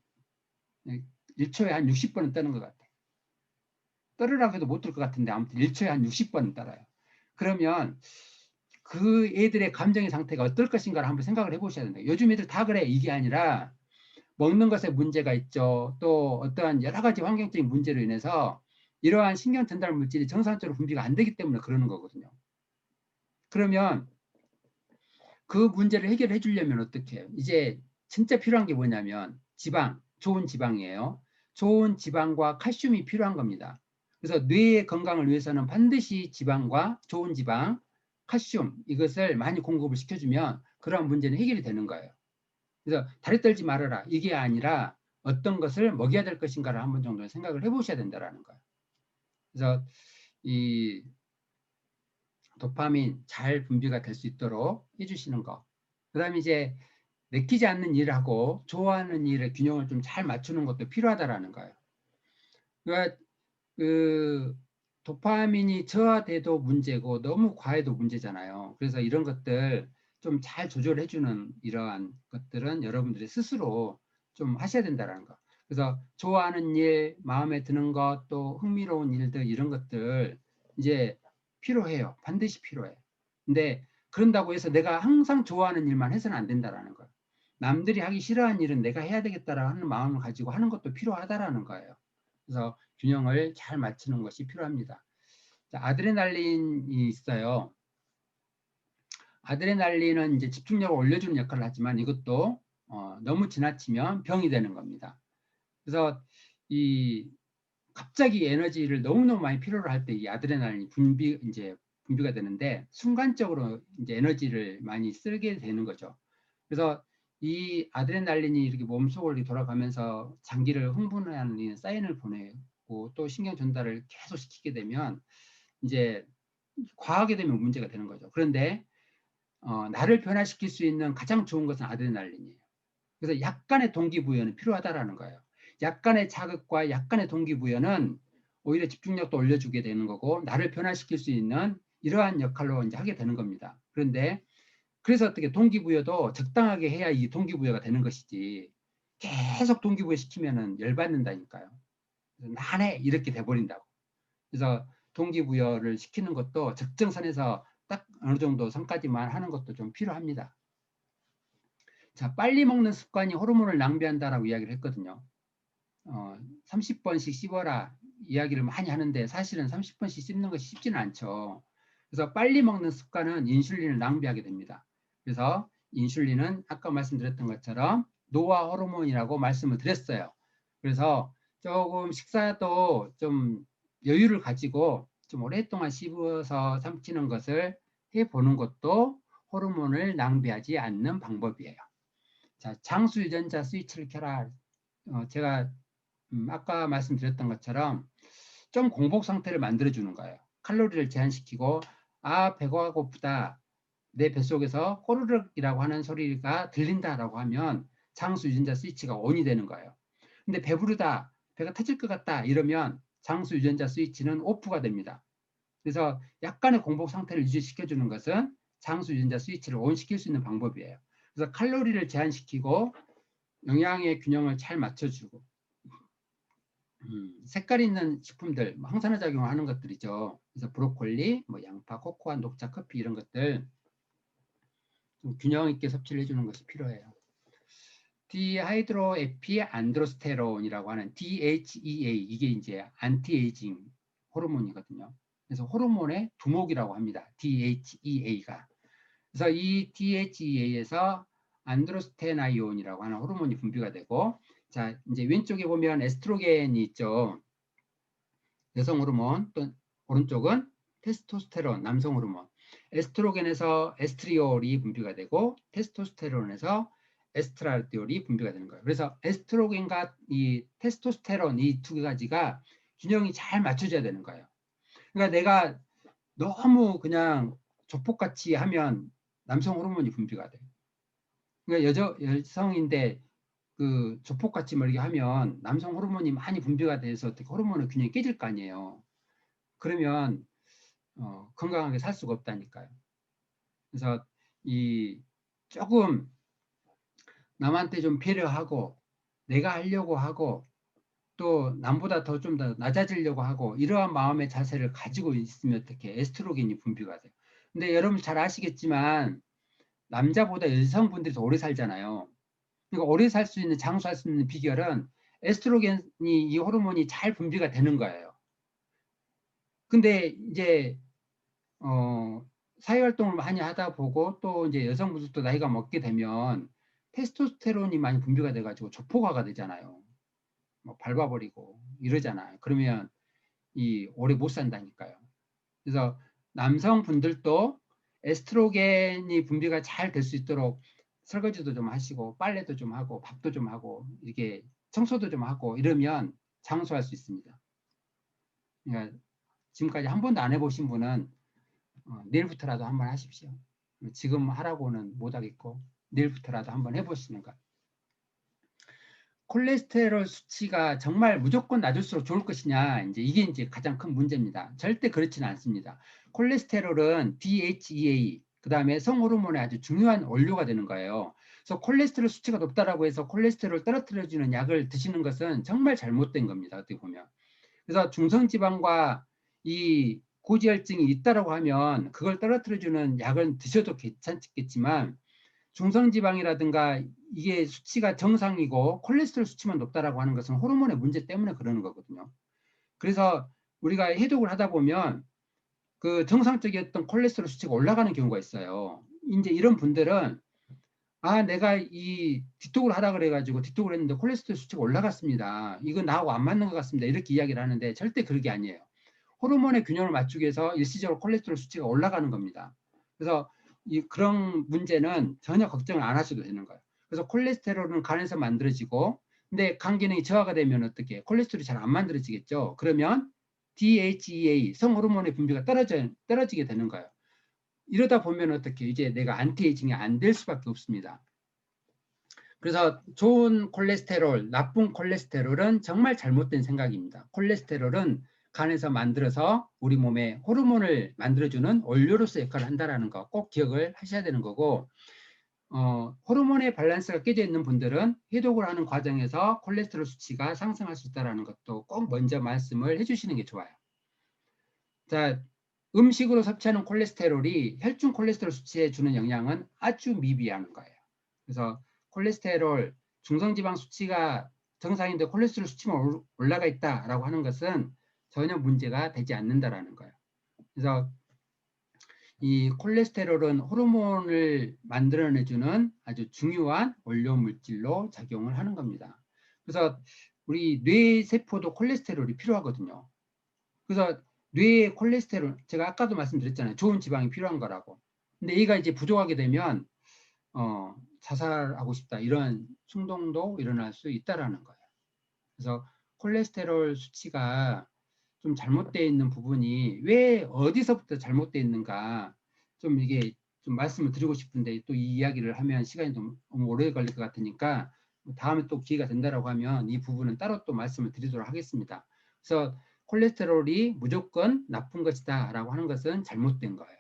1초에 한 60번은 떠는 것 같아. 떨으라고 해도 못 들 것 같은데 아무튼 1초에 한 60번은 따라요. 그러면 그 애들의 감정의 상태가 어떨 것인가를 한번 생각을 해보셔야 된다. 요즘 애들 다 그래. 이게 아니라 먹는 것에 문제가 있죠. 또 어떠한 여러 가지 환경적인 문제로 인해서 이러한 신경 전달 물질이 정상적으로 분비가 안 되기 때문에 그러는 거거든요. 그러면 그 문제를 해결해 주려면 어떻게 해요? 이제 진짜 필요한 게 뭐냐면 지방, 좋은 지방이에요. 좋은 지방과 칼슘이 필요한 겁니다. 그래서 뇌의 건강을 위해서는 반드시 지방과 좋은 지방, 칼슘 이것을 많이 공급을 시켜주면 그러한 문제는 해결이 되는 거예요. 그래서 다리 떨지 말아라 이게 아니라 어떤 것을 먹여야 될 것인가를 한번 정도 생각을 해보셔야 된다는 거예요. 그래서 이 도파민 잘 분비가 될 수 있도록 해주시는 거. 그 다음에 이제 내키지 않는 일하고 좋아하는 일의 균형을 좀 잘 맞추는 것도 필요하다라는 거예요. 그러니까 그 도파민이 저하돼도 문제고 너무 과해도 문제잖아요. 그래서 이런 것들 좀 잘 조절해주는 이러한 것들은 여러분들이 스스로 좀 하셔야 된다는 거. 그래서 좋아하는 일, 마음에 드는 것, 또 흥미로운 일들 이런 것들 이제 필요해요. 반드시 필요해. 근데 그런다고 해서 내가 항상 좋아하는 일만 해서는 안 된다라는 거예요. 남들이 하기 싫어하는 일은 내가 해야 되겠다라는 마음을 가지고 하는 것도 필요하다라는 거예요. 그래서 균형을 잘 맞추는 것이 필요합니다. 자, 아드레날린이 있어요. 아드레날린은 이제 집중력을 올려주는 역할을 하지만 이것도 너무 지나치면 병이 되는 겁니다. 그래서 이 갑자기 에너지를 너무너무 많이 필요로 할 때 이 아드레날린이 분비가 되는데 순간적으로 이제 에너지를 많이 쓰게 되는 거죠. 그래서 이 아드레날린이 이렇게 몸속으로 돌아가면서 장기를 흥분하는 사인을 보내고 또 신경 전달을 계속 시키게 되면 이제 과하게 되면 문제가 되는 거죠. 그런데 나를 변화시킬 수 있는 가장 좋은 것은 아드레날린이에요. 그래서 약간의 동기부여는 필요하다라는 거예요. 약간의 자극과 약간의 동기부여는 오히려 집중력도 올려주게 되는 거고 나를 변화시킬 수 있는 이러한 역할로 이제 하게 되는 겁니다. 그런데 그래서 어떻게 동기부여도 적당하게 해야 이 동기부여가 되는 것이지 계속 동기부여 시키면은 열받는다니까요. 나네 이렇게 돼버린다고. 그래서 동기부여를 시키는 것도 적정선에서 딱 어느 정도 선까지만 하는 것도 좀 필요합니다. 자, 빨리 먹는 습관이 호르몬을 낭비한다라고 이야기를 했거든요. 30번씩 씹어라 이야기를 많이 하는데 사실은 30번씩 씹는 것이 쉽지는 않죠. 그래서 빨리 먹는 습관은 인슐린을 낭비하게 됩니다. 그래서 인슐린은 아까 말씀드렸던 것처럼 노화 호르몬이라고 말씀을 드렸어요. 그래서 조금 식사도 좀 여유를 가지고 좀 오랫동안 씹어서 삼키는 것을 해보는 것도 호르몬을 낭비하지 않는 방법이에요. 자, 장수 유전자 스위치를 켜라. 제가 아까 말씀드렸던 것처럼 좀 공복 상태를 만들어주는 거예요. 칼로리를 제한시키고 배가 고프다. 내 뱃속에서 꼬르륵이라고 하는 소리가 들린다라고 하면 장수 유전자 스위치가 ON이 되는 거예요. 근데 배부르다. 배가 터질 것 같다. 이러면 장수 유전자 스위치는 오프가 됩니다. 그래서 약간의 공복 상태를 유지시켜주는 것은 장수 유전자 스위치를 ON 시킬 수 있는 방법이에요. 그래서 칼로리를 제한시키고 영양의 균형을 잘 맞춰주고 색깔 있는 식품들, 항산화 작용을 하는 것들이죠. 그래서 브로콜리, 뭐 양파, 코코아, 녹차, 커피 이런 것들 좀 균형 있게 섭취를 해주는 것이 필요해요. 디하이드로에피 안드로스테론이라고 하는 DHEA 이게 이제 안티에이징 호르몬이거든요. 그래서 호르몬의 두목이라고 합니다. DHEA가. 그래서 이 DHEA에서 안드로스테나이온이라고 하는 호르몬이 분비가 되고, 자, 이제 왼쪽에 보면 에스트로겐이 있죠. 여성 호르몬. 또 오른쪽은 테스토스테론, 남성 호르몬. 에스트로겐에서 에스트리올이 분비가 되고, 테스토스테론에서 에스트랄디올이 분비가 되는 거예요. 그래서 에스트로겐과 이 테스토스테론 이 두 가지가 균형이 잘 맞춰져야 되는 거예요. 그러니까 내가 너무 그냥 조폭같이 하면 남성 호르몬이 분비가 돼요. 그러니까 여성인데 그 조폭같이 뭐 이렇게 하면 남성 호르몬이 많이 분비가 돼서 어떻게 호르몬의 균형이 깨질 거 아니에요. 그러면 건강하게 살 수가 없다니까요. 그래서 이 조금 남한테 좀 배려하고 내가 하려고 하고 또 남보다 더 좀 더 낮아지려고 하고 이러한 마음의 자세를 가지고 있으면 어떻게 에스트로겐이 분비가 돼요. 근데 여러분 잘 아시겠지만 남자보다 여성분들이 더 오래 살잖아요. 그러니까 오래 살 수 있는 장수할 수 있는 비결은 에스트로겐이 이 호르몬이 잘 분비가 되는 거예요. 근데 이제 사회활동을 많이 하다 보고 또 이제 여성분들도 나이가 먹게 되면 테스토스테론이 많이 분비가 돼가지고 조포화가 되잖아요. 뭐 밟아버리고 이러잖아요. 그러면 이 오래 못 산다니까요. 그래서 남성분들도 에스트로겐이 분비가 잘 될 수 있도록 설거지도 좀 하시고 빨래도 좀 하고 밥도 좀 하고 이렇게 청소도 좀 하고 이러면 장수할 수 있습니다. 그러니까 지금까지 한 번도 안 해보신 분은 내일부터라도 한번 하십시오. 지금 하라고는 못 하겠고 내일부터라도 한번 해보시는 것. 콜레스테롤 수치가 정말 무조건 낮을수록 좋을 것이냐, 이게 이제 가장 큰 문제입니다. 절대 그렇지는 않습니다. 콜레스테롤은 DHEA, 그 다음에 성호르몬의 아주 중요한 원료가 되는 거예요. 그래서 콜레스테롤 수치가 높다라고 해서 콜레스테롤 떨어뜨려주는 약을 드시는 것은 정말 잘못된 겁니다. 어떻게 보면. 그래서 중성지방과 이 고지혈증이 있다라고 하면 그걸 떨어뜨려주는 약은 드셔도 괜찮겠지만 중성지방이라든가 이게 수치가 정상이고 콜레스테롤 수치만 높다라고 하는 것은 호르몬의 문제 때문에 그러는 거거든요. 그래서 우리가 해독을 하다 보면 그 정상적이었던 콜레스테롤 수치가 올라가는 경우가 있어요. 이제 이런 분들은 내가 이 디톡을 하라 그래가지고 디톡을 했는데 콜레스테롤 수치가 올라갔습니다. 이건 나하고 안 맞는 것 같습니다. 이렇게 이야기를 하는데 절대 그게 아니에요. 호르몬의 균형을 맞추기 위해서 일시적으로 콜레스테롤 수치가 올라가는 겁니다. 그래서 그런 문제는 전혀 걱정을 안 하셔도 되는 거예요. 그래서 콜레스테롤은 간에서 만들어지고, 근데 간 기능이 저하가 되면 어떻게? 콜레스테롤이 잘 안 만들어지겠죠. 그러면 DHEA 성호르몬의 분비가 떨어지게 되는 거예요. 이러다 보면 어떻게? 이제 내가 안티에이징이 안 될 수밖에 없습니다. 그래서 좋은 콜레스테롤, 나쁜 콜레스테롤은 정말 잘못된 생각입니다. 콜레스테롤은 간에서 만들어서 우리 몸에 호르몬을 만들어주는 원료로서 역할을 한다는 거 꼭 기억을 하셔야 되는 거고, 호르몬의 밸런스가 깨져 있는 분들은 해독을 하는 과정에서 콜레스테롤 수치가 상승할 수 있다는 것도 꼭 먼저 말씀을 해주시는 게 좋아요. 자, 음식으로 섭취하는 콜레스테롤이 혈중 콜레스테롤 수치에 주는 영향은 아주 미비한 거예요. 그래서 콜레스테롤, 중성지방 수치가 정상인데 콜레스테롤 수치만 올라가 있다라고 하는 것은 전혀 문제가 되지 않는다라는 거예요. 그래서 이 콜레스테롤은 호르몬을 만들어내주는 아주 중요한 원료 물질로 작용을 하는 겁니다. 그래서 우리 뇌 세포도 콜레스테롤이 필요하거든요. 그래서 뇌에 콜레스테롤, 제가 아까도 말씀드렸잖아요. 좋은 지방이 필요한 거라고. 근데 얘가 이제 부족하게 되면 자살하고 싶다 이런 충동도 일어날 수 있다라는 거예요. 그래서 콜레스테롤 수치가 좀 잘못되어 있는 부분이 왜 어디서부터 잘못되어 있는가 좀 이게 좀 말씀을 드리고 싶은데 또 이 이야기를 하면 시간이 좀 너무 오래 걸릴 것 같으니까 다음에 또 기회가 된다라고 하면 이 부분은 따로 또 말씀을 드리도록 하겠습니다. 그래서 콜레스테롤이 무조건 나쁜 것이다라고 하는 것은 잘못된 거예요.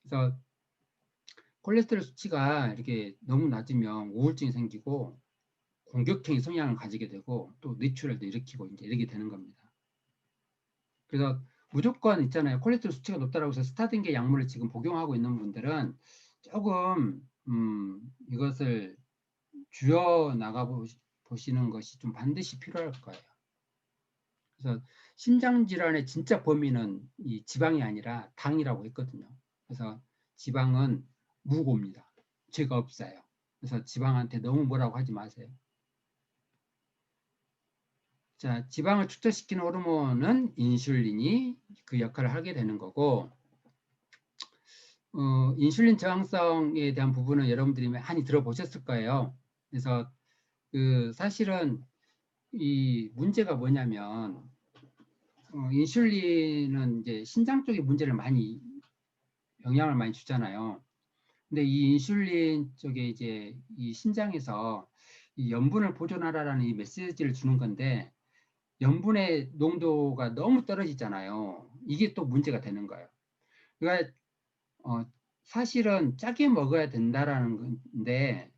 그래서 콜레스테롤 수치가 이렇게 너무 낮으면 우울증이 생기고 공격형의 성향을 가지게 되고 또 뇌출혈도 일으키고 이제 이렇게 되는 겁니다. 그래서 무조건 있잖아요. 콜레스테롤 수치가 높다고 해서 스타딘계 약물을 지금 복용하고 있는 분들은 조금 이것을 줄여 나가 보시는 것이 좀 반드시 필요할 거예요. 그래서 신장 질환의 진짜 범인은 이 지방이 아니라 당이라고 했거든요. 그래서 지방은 무고입니다. 죄가 없어요. 그래서 지방한테 너무 뭐라고 하지 마세요. 자, 지방을 축적시키는 호르몬은 인슐린이 그 역할을 하게 되는 거고, 인슐린 저항성에 대한 부분은 여러분들이 많이 들어보셨을 거예요. 그래서 그 사실은 이 문제가 뭐냐면, 인슐린은 이제 신장 쪽에 문제를 많이 영향을 많이 주잖아요. 근데 이 인슐린 쪽에 이제 이 신장에서 이 염분을 보존하라라는 이 메시지를 주는 건데, 염분의 농도가 너무 떨어지잖아요. 이게 또 문제가 되는 거예요. 그러니까 사실은 짜게 먹어야 된다라는 건데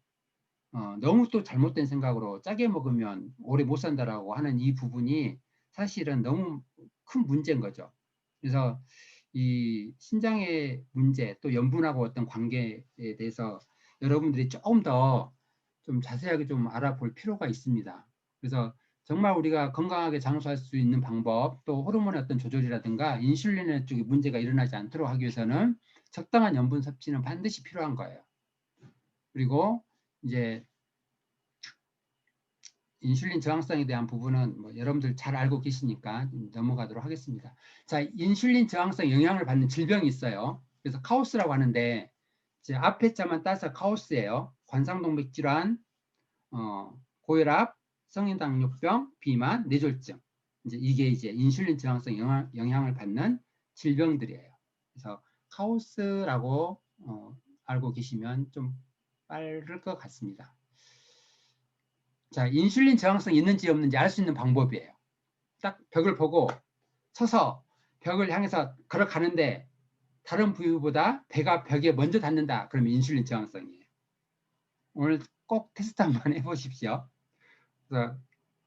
너무 또 잘못된 생각으로 짜게 먹으면 오래 못 산다라고 하는 이 부분이 사실은 너무 큰 문제인 거죠. 그래서 이 신장의 문제 또 염분하고 어떤 관계에 대해서 여러분들이 조금 더 좀 자세하게 좀 알아볼 필요가 있습니다. 그래서 정말 우리가 건강하게 장수할 수 있는 방법 또 호르몬의 어떤 조절이라든가 인슐린의 쪽에 문제가 일어나지 않도록 하기 위해서는 적당한 염분 섭취는 반드시 필요한 거예요. 그리고 이제 인슐린 저항성에 대한 부분은 뭐 여러분들 잘 알고 계시니까 넘어가도록 하겠습니다. 자, 인슐린 저항성 영향을 받는 질병이 있어요. 그래서 카오스라고 하는데 이제 앞에 자만 따서 카오스예요. 관상동맥 질환, 고혈압, 성인당뇨병, 비만, 뇌졸중. 이게 이제 인슐린 저항성 영향을 받는 질병들이에요. 그래서 카오스라고 알고 계시면 좀 빠를 것 같습니다. 자, 인슐린 저항성 있는지 없는지 알 수 있는 방법이에요. 딱 벽을 보고 서서 벽을 향해서 걸어가는데 다른 부위보다 배가 벽에 먼저 닿는다. 그러면 인슐린 저항성이에요. 오늘 꼭 테스트 한번 해보십시오. 그래서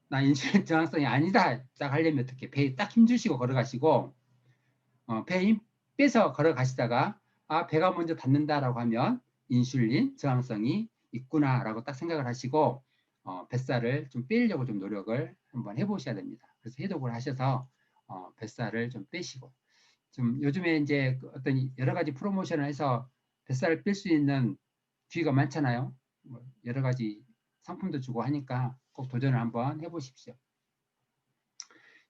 나 인슐린 저항성이 아니다. 딱 하려면 어떻게 배에 딱 힘주시고 걸어가시고 배에 힘 빼서 걸어가시다가 배가 먼저 닿는다라고 하면 인슐린 저항성이 있구나라고 딱 생각을 하시고 뱃살을 좀 빼려고 좀 노력을 한번 해보셔야 됩니다. 그래서 해독을 하셔서 뱃살을 좀 빼시고 좀 요즘에 이제 어떤 여러 가지 프로모션을 해서 뱃살을 뺄 수 있는 기회가 많잖아요. 뭐 여러 가지 상품도 주고 하니까 꼭 도전을 한번 해보십시오.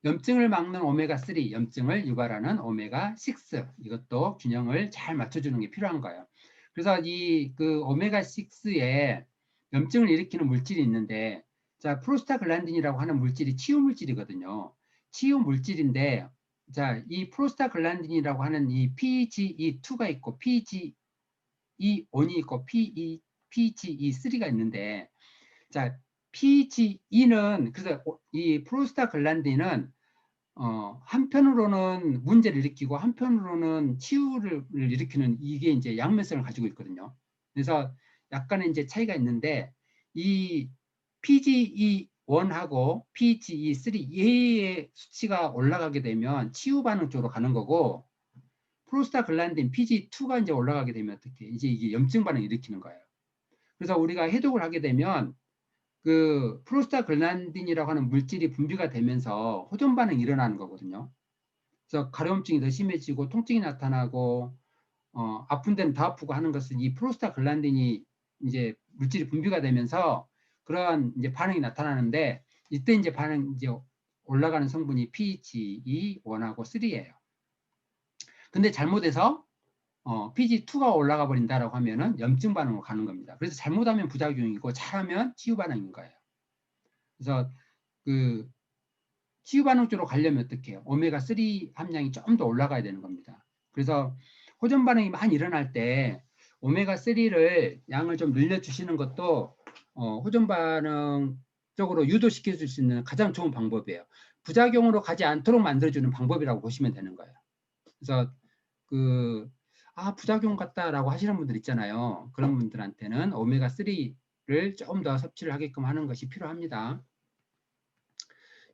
염증을 막는 오메가3, 염증을 유발하는 오메가6 이것도 균형을 잘 맞춰주는 게 필요한 거예요. 그래서 이 그 오메가6에 염증을 일으키는 물질이 있는데 자 프로스타글란딘이라고 하는 물질이 치유 물질이거든요. 치유 물질인데 자 이 프로스타글란딘이라고 하는 이 PGE2가 있고 PGE1이 있고 PGE3가 있는데 자 PGE는 그래서 이 프로스타글란딘은 한편으로는 문제를 일으키고 한편으로는 치유를 일으키는 이게 이제 양면성을 가지고 있거든요. 그래서 약간의 이제 차이가 있는데 이 PGE1하고 PGE3 얘의 수치가 올라가게 되면 치유 반응 쪽으로 가는 거고 프로스타글란딘 PGE2가 이제 올라가게 되면 어떻게 이제 이게 염증 반응을 일으키는 거예요. 그래서 우리가 해독을 하게 되면 그 프로스타글란딘이라고 하는 물질이 분비가 되면서 호전 반응이 일어나는 거거든요. 그래서 가려움증이 더 심해지고 통증이 나타나고 아픈 데는 더 아프고 하는 것은 이 프로스타글란딘이 이제 물질이 분비가 되면서 그러한 이제 반응이 나타나는데 이때 이제 반응 이제 올라가는 성분이 PGE1하고 3예요. 근데 잘못해서 PG2가 올라가 버린다라고 하면은 염증 반응으로 가는 겁니다. 그래서 잘못하면 부작용이고 잘하면 치유 반응인 거예요. 그래서 그 치유 반응 쪽으로 가려면 어떻게 해요? 오메가3 함량이 좀 더 올라가야 되는 겁니다. 그래서 호전 반응이 많이 일어날 때 오메가3를 양을 좀 늘려주시는 것도 호전 반응 쪽으로 유도시켜 줄 수 있는 가장 좋은 방법이에요. 부작용으로 가지 않도록 만들어주는 방법이라고 보시면 되는 거예요. 그래서 그 부작용 같다라고 하시는 분들 있잖아요. 그런 분들한테는 오메가3를 좀 더 섭취를 하게끔 하는 것이 필요합니다.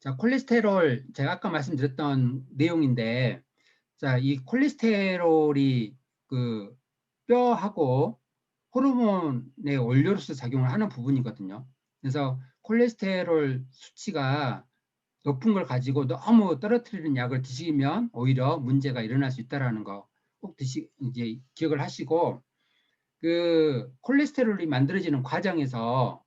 자, 콜레스테롤 제가 아까 말씀드렸던 내용인데 자, 이 콜레스테롤이 그 뼈하고 호르몬의 원료로서 작용을 하는 부분이거든요. 그래서 콜레스테롤 수치가 높은 걸 가지고 너무 떨어뜨리는 약을 드시면 오히려 문제가 일어날 수 있다라는 거 꼭 이제 기억을 하시고, 그 콜레스테롤이 만들어지는 과정에서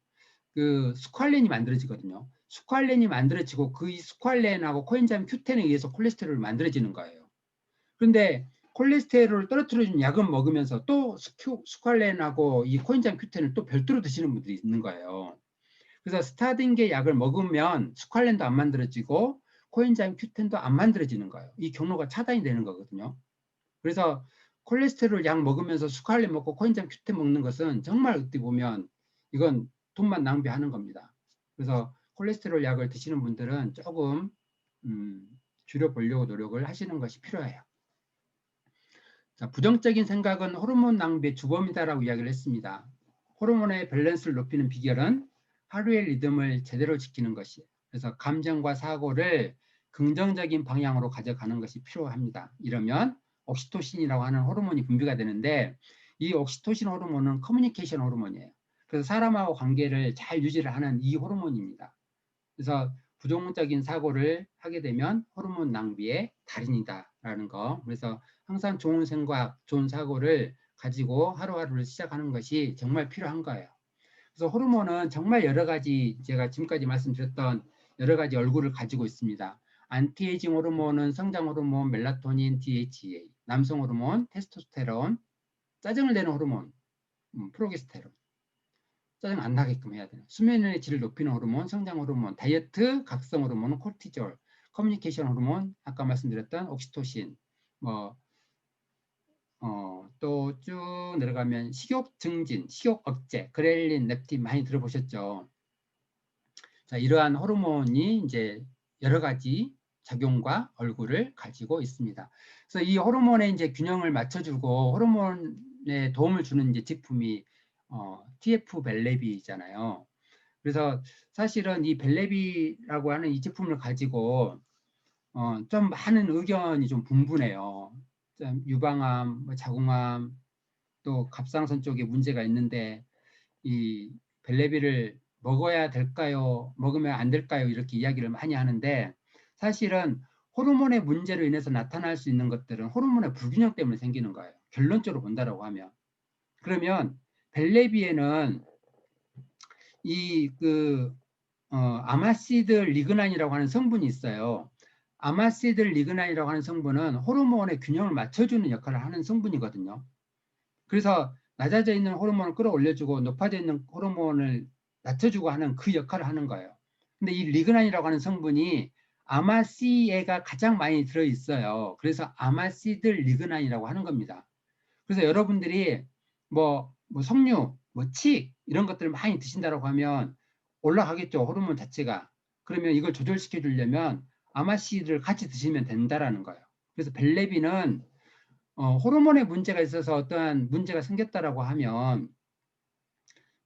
그 스ኳ알렌이 만들어지거든요. 스ኳ알렌이 만들어지고 그 스ኳ알렌하고 코엔자임 Q10에 의해서 콜레스테롤이 만들어지는 거예요. 그런데 콜레스테롤을 떨어뜨려주는 약은 먹으면서 또 스ኳ알렌하고 이 코엔자임 Q10을 또 별도로 드시는 분들이 있는 거예요. 그래서 스타딘계 약을 먹으면 스ኳ알렌도 안 만들어지고 코엔자임 Q10도 안 만들어지는 거예요. 이 경로가 차단이 되는 거거든요. 그래서 콜레스테롤 약 먹으면서 스ኳ알렌 먹고 코엔자임 Q10 먹는 것은 정말 어떻게 보면 이건 돈만 낭비하는 겁니다. 그래서 콜레스테롤 약을 드시는 분들은 조금 줄여보려고 노력을 하시는 것이 필요해요. 자, 부정적인 생각은 호르몬 낭비의 주범이다라고 이야기를 했습니다. 호르몬의 밸런스를 높이는 비결은 하루의 리듬을 제대로 지키는 것이에요. 그래서 감정과 사고를 긍정적인 방향으로 가져가는 것이 필요합니다. 이러면 옥시토신이라고 하는 호르몬이 분비가 되는데, 이 옥시토신 호르몬은 커뮤니케이션 호르몬이에요. 그래서 사람하고 관계를 잘 유지를 하는 이 호르몬입니다. 그래서 부정적인 사고를 하게 되면 호르몬 낭비의 달인이다라는 거. 그래서 항상 좋은 생각, 좋은 사고를 가지고 하루하루를 시작하는 것이 정말 필요한 거예요. 그래서 호르몬은 정말 여러 가지, 제가 지금까지 말씀드렸던 여러 가지 얼굴을 가지고 있습니다. 안티에이징 호르몬은 성장 호르몬, 멜라토닌, DHEA, 남성 호르몬, 테스토스테론, 짜증을 내는 호르몬, 프로게스테론. 짜증 안 나게끔 해야 돼요. 수면의 질을 높이는 호르몬, 성장 호르몬, 다이어트, 각성 호르몬은 코르티졸, 커뮤니케이션 호르몬, 아까 말씀드렸던 옥시토신, 뭐 또 쭉 내려가면 식욕 증진, 식욕 억제, 그렐린, 렙틴 많이 들어보셨죠? 자, 이러한 호르몬이 이제 여러 가지 작용과 얼굴을 가지고 있습니다. 그래서 이 호르몬의 이제 균형을 맞춰주고 호르몬에 도움을 주는 이제 제품이 TF 벨레비잖아요. 그래서 사실은 이 벨레비라고 하는 이 제품을 가지고 좀 많은 의견이 좀 분분해요. 좀 유방암, 뭐 자궁암, 또 갑상선 쪽에 문제가 있는데 이 벨레비를 먹어야 될까요? 먹으면 안 될까요? 이렇게 이야기를 많이 하는데, 사실은 호르몬의 문제로 인해서 나타날 수 있는 것들은 호르몬의 불균형 때문에 생기는 거예요. 결론적으로 본다라고 하면. 그러면 벨레비에는 이그 아마시드 리그난이라고 하는 성분이 있어요. 아마시드 리그난이라고 하는 성분은 호르몬의 균형을 맞춰주는 역할을 하는 성분이거든요. 그래서 낮아져 있는 호르몬을 끌어올려주고 높아져 있는 호르몬을 낮춰주고 하는 그 역할을 하는 거예요. 근데 이 리그난이라고 하는 성분이 아마시에가 가장 많이 들어있어요. 그래서 아마시드 리그난이라고 하는 겁니다. 그래서 여러분들이 뭐 석류, 뭐 칡 이런 것들을 많이 드신다고 하면 올라가겠죠, 호르몬 자체가. 그러면 이걸 조절시켜 주려면 아마시드를 같이 드시면 된다라는 거예요. 그래서 벨레비는 호르몬에 문제가 있어서 어떠한 문제가 생겼다라고 하면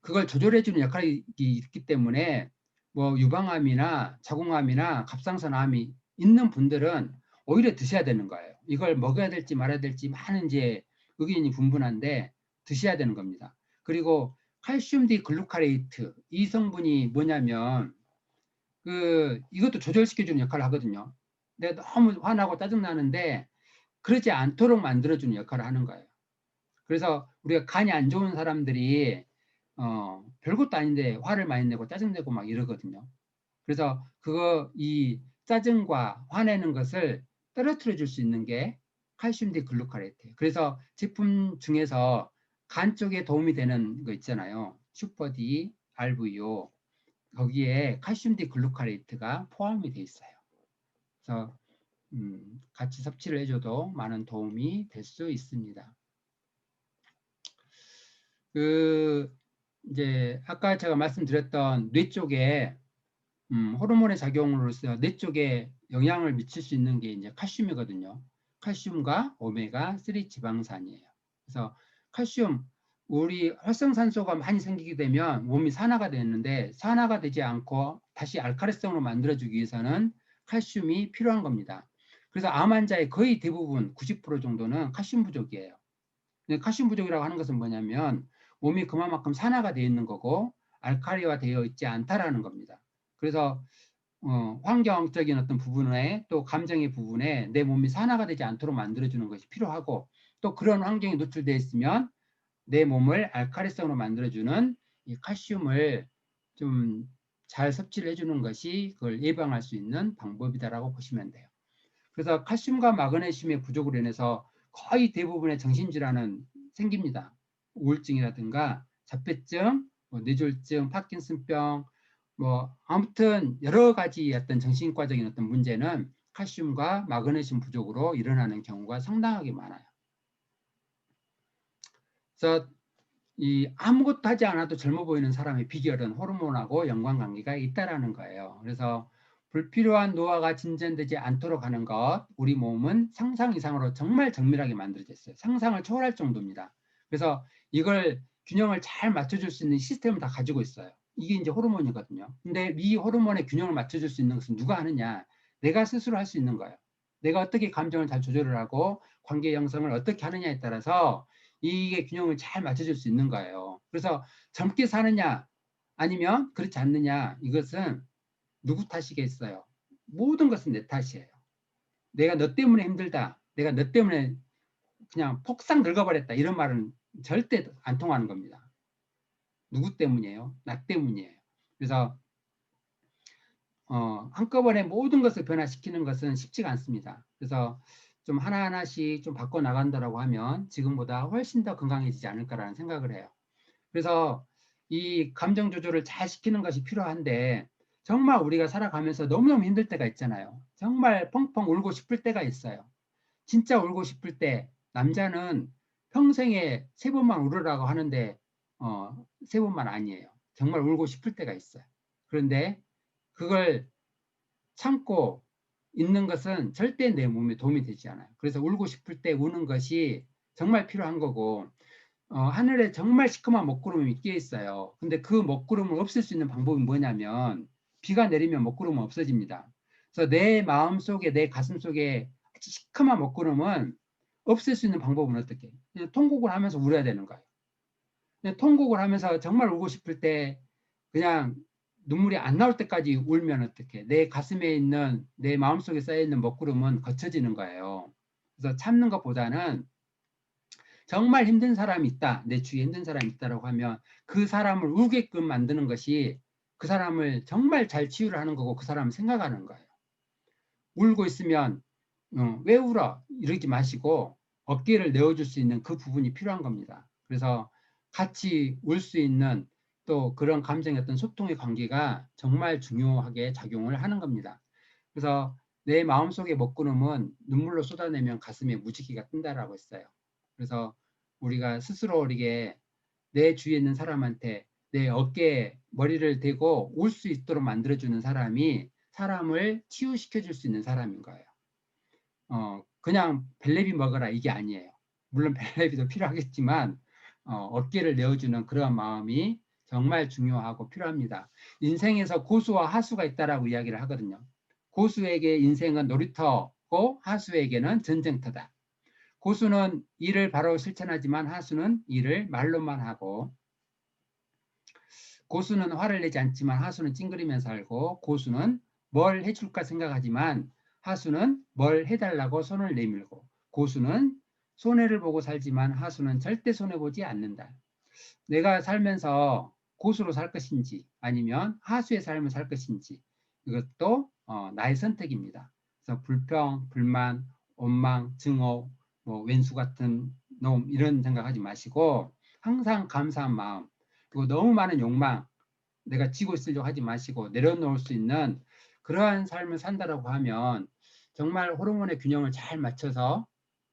그걸 조절해주는 역할이 있기 때문에 뭐 유방암이나 자궁암이나 갑상선암이 있는 분들은 오히려 드셔야 되는 거예요. 이걸 먹어야 될지 말아야 될지 많은 이제 의견이 분분한데 드셔야 되는 겁니다. 그리고 칼슘 디글루카레이트 이 성분이 뭐냐면 이것도 조절시켜주는 역할을 하거든요. 내가 너무 화나고 짜증나는데 그러지 않도록 만들어주는 역할을 하는 거예요. 그래서 우리가 간이 안 좋은 사람들이 별것도 아닌데 화를 많이 내고 짜증내고 막 이러거든요. 그래서 이 짜증과 화내는 것을 떨어뜨려 줄 수 있는 게 칼슘 디글루카레이트예요. 그래서 제품 중에서 간 쪽에 도움이 되는 거 있잖아요. 슈퍼디, RVO 거기에 칼슘 디글루카레이트가 포함이 돼 있어요. 그래서 같이 섭취를 해줘도 많은 도움이 될 수 있습니다. 이제 아까 제가 말씀드렸던 뇌 쪽에 호르몬의 작용으로서 뇌 쪽에 영향을 미칠 수 있는 게 이제 칼슘이거든요. 칼슘과 오메가 3 지방산이에요. 그래서 칼슘, 우리 활성산소가 많이 생기게 되면 몸이 산화가 되는데 산화가 되지 않고 다시 알카리성으로 만들어주기 위해서는 칼슘이 필요한 겁니다. 그래서 암 환자의 거의 대부분 90% 정도는 칼슘 부족이에요. 칼슘 부족이라고 하는 것은 뭐냐면 몸이 그만큼 산화가 되어 있는 거고 알칼리화 되어 있지 않다라는 겁니다. 그래서 환경적인 어떤 부분에 또 감정의 부분에 내 몸이 산화가 되지 않도록 만들어주는 것이 필요하고 또 그런 환경에 노출되어 있으면 내 몸을 알칼리성으로 만들어주는 이 칼슘을 좀 잘 섭취를 해주는 것이 그걸 예방할 수 있는 방법이다라고 보시면 돼요. 그래서 칼슘과 마그네슘의 부족으로 인해서 거의 대부분의 정신질환은 생깁니다. 우울증이라든가 자폐증, 뭐 뇌졸중, 파킨슨병, 뭐 아무튼 여러 가지 어떤 정신과적인 어떤 문제는 칼슘과 마그네슘 부족으로 일어나는 경우가 상당하게 많아요. 그래서 이 아무것도 하지 않아도 젊어 보이는 사람의 비결은 호르몬하고 연관관계가 있다라는 거예요. 그래서 불필요한 노화가 진전되지 않도록 하는 것, 우리 몸은 상상 이상으로 정말 정밀하게 만들어져 있어요. 상상을 초월할 정도입니다. 그래서 이걸 균형을 잘 맞춰줄 수 있는 시스템을 다 가지고 있어요. 이게 이제 호르몬이거든요. 근데 이 호르몬의 균형을 맞춰줄 수 있는 것은 누가 하느냐? 내가 스스로 할 수 있는 거예요. 내가 어떻게 감정을 잘 조절을 하고 관계 형성을 어떻게 하느냐에 따라서 이게 균형을 잘 맞춰줄 수 있는 거예요. 그래서 젊게 사느냐 아니면 그렇지 않느냐, 이것은 누구 탓이겠어요? 모든 것은 내 탓이에요. 내가 너 때문에 힘들다, 내가 너 때문에 그냥 폭삭 늙어버렸다, 이런 말은 절대 안 통하는 겁니다. 누구 때문이에요? 나 때문이에요. 그래서 한꺼번에 모든 것을 변화시키는 것은 쉽지가 않습니다. 그래서 좀 하나하나씩 좀 바꿔 나간다라고 하면 지금보다 훨씬 더 건강해지지 않을까라는 생각을 해요. 그래서 이 감정 조절을 잘 시키는 것이 필요한데, 정말 우리가 살아가면서 너무너무 힘들 때가 있잖아요. 정말 펑펑 울고 싶을 때가 있어요. 진짜 울고 싶을 때 남자는 평생에 3번만 울으라고 하는데 3번만 아니에요. 정말 울고 싶을 때가 있어요. 그런데 그걸 참고 있는 것은 절대 내 몸에 도움이 되지 않아요. 그래서 울고 싶을 때 우는 것이 정말 필요한 거고, 하늘에 정말 시커먼 먹구름이 끼어 있어요. 근데 그 먹구름을 없앨 수 있는 방법이 뭐냐면, 비가 내리면 먹구름은 없어집니다. 그래서 내 마음 속에, 내 가슴 속에 시커먼 먹구름은 없앨 수 있는 방법은 어떻게? 그냥 통곡을 하면서 울어야 되는 거예요. 그냥 통곡을 하면서 정말 울고 싶을 때 그냥 눈물이 안 나올 때까지 울면 어떡해? 내 가슴에 있는, 내 마음속에 쌓여있는 먹구름은 거쳐지는 거예요. 그래서 참는 것보다는 정말 힘든 사람이 있다, 내 주위에 힘든 사람이 있다라고 하면 그 사람을 울게끔 만드는 것이 그 사람을 정말 잘 치유를 하는 거고, 그 사람을 생각하는 거예요. 울고 있으면 왜 울어? 이러지 마시고 어깨를 내어줄 수 있는 그 부분이 필요한 겁니다. 그래서 같이 울 수 있는 또 그런 감정의 어떤 소통의 관계가 정말 중요하게 작용을 하는 겁니다. 그래서 내 마음속의 먹구름은 눈물로 쏟아내면 가슴에 무지개가 뜬다라고 했어요. 그래서 우리가 스스로 우리게 내 주위에 있는 사람한테 내 어깨에 머리를 대고 울 수 있도록 만들어주는 사람이 사람을 치유시켜 줄 수 있는 사람인 거예요. 그냥 벨레비 먹어라, 이게 아니에요. 물론 벨레비도 필요하겠지만 어깨를 내어주는 그런 마음이 정말 중요하고 필요합니다. 인생에서 고수와 하수가 있다라고 이야기를 하거든요. 고수에게 인생은 놀이터고 하수에게는 전쟁터다. 고수는 일을 바로 실천하지만 하수는 일을 말로만 하고, 고수는 화를 내지 않지만 하수는 찡그리면서 살고, 고수는 뭘 해줄까 생각하지만 하수는 뭘 해달라고 손을 내밀고, 고수는 손해를 보고 살지만 하수는 절대 손해보지 않는다. 내가 살면서 고수로 살 것인지 아니면 하수의 삶을 살 것인지, 이것도 나의 선택입니다. 그래서 불평, 불만, 원망, 증오, 뭐 왼수 같은 놈, 이런 생각하지 마시고 항상 감사한 마음, 그리고 너무 많은 욕망, 내가 지고 있으려고 하지 마시고 내려놓을 수 있는 그러한 삶을 산다라고 하면 정말 호르몬의 균형을 잘 맞춰서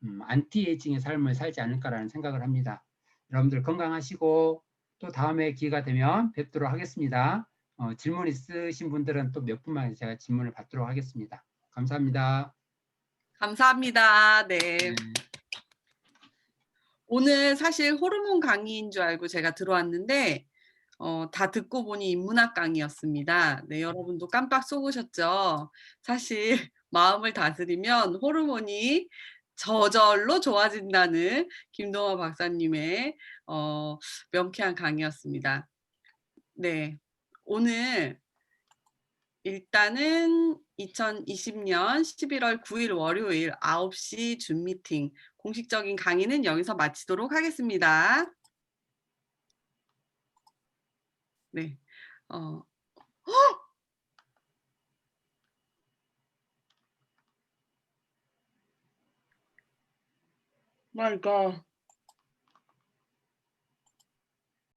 안티에이징의 삶을 살지 않을까라는 생각을 합니다. 여러분들 건강하시고 또 다음에 기회가 되면 뵙도록 하겠습니다. 질문 있으신 분들은 또 몇 분만 제가 질문을 받도록 하겠습니다. 감사합니다. 감사합니다. 네. 네. 오늘 사실 호르몬 강의인 줄 알고 제가 들어왔는데 다 듣고 보니 인문학 강의였습니다. 네, 여러분도 깜빡 속으셨죠? 사실 마음을 다스리면 호르몬이 저절로 좋아진다는 김동원 박사님의 명쾌한 강의였습니다. 네, 오늘 일단은 2020년 11월 9일 월요일 9시 줌 미팅 공식적인 강의는 여기서 마치도록 하겠습니다. 네. 어 마이 갓.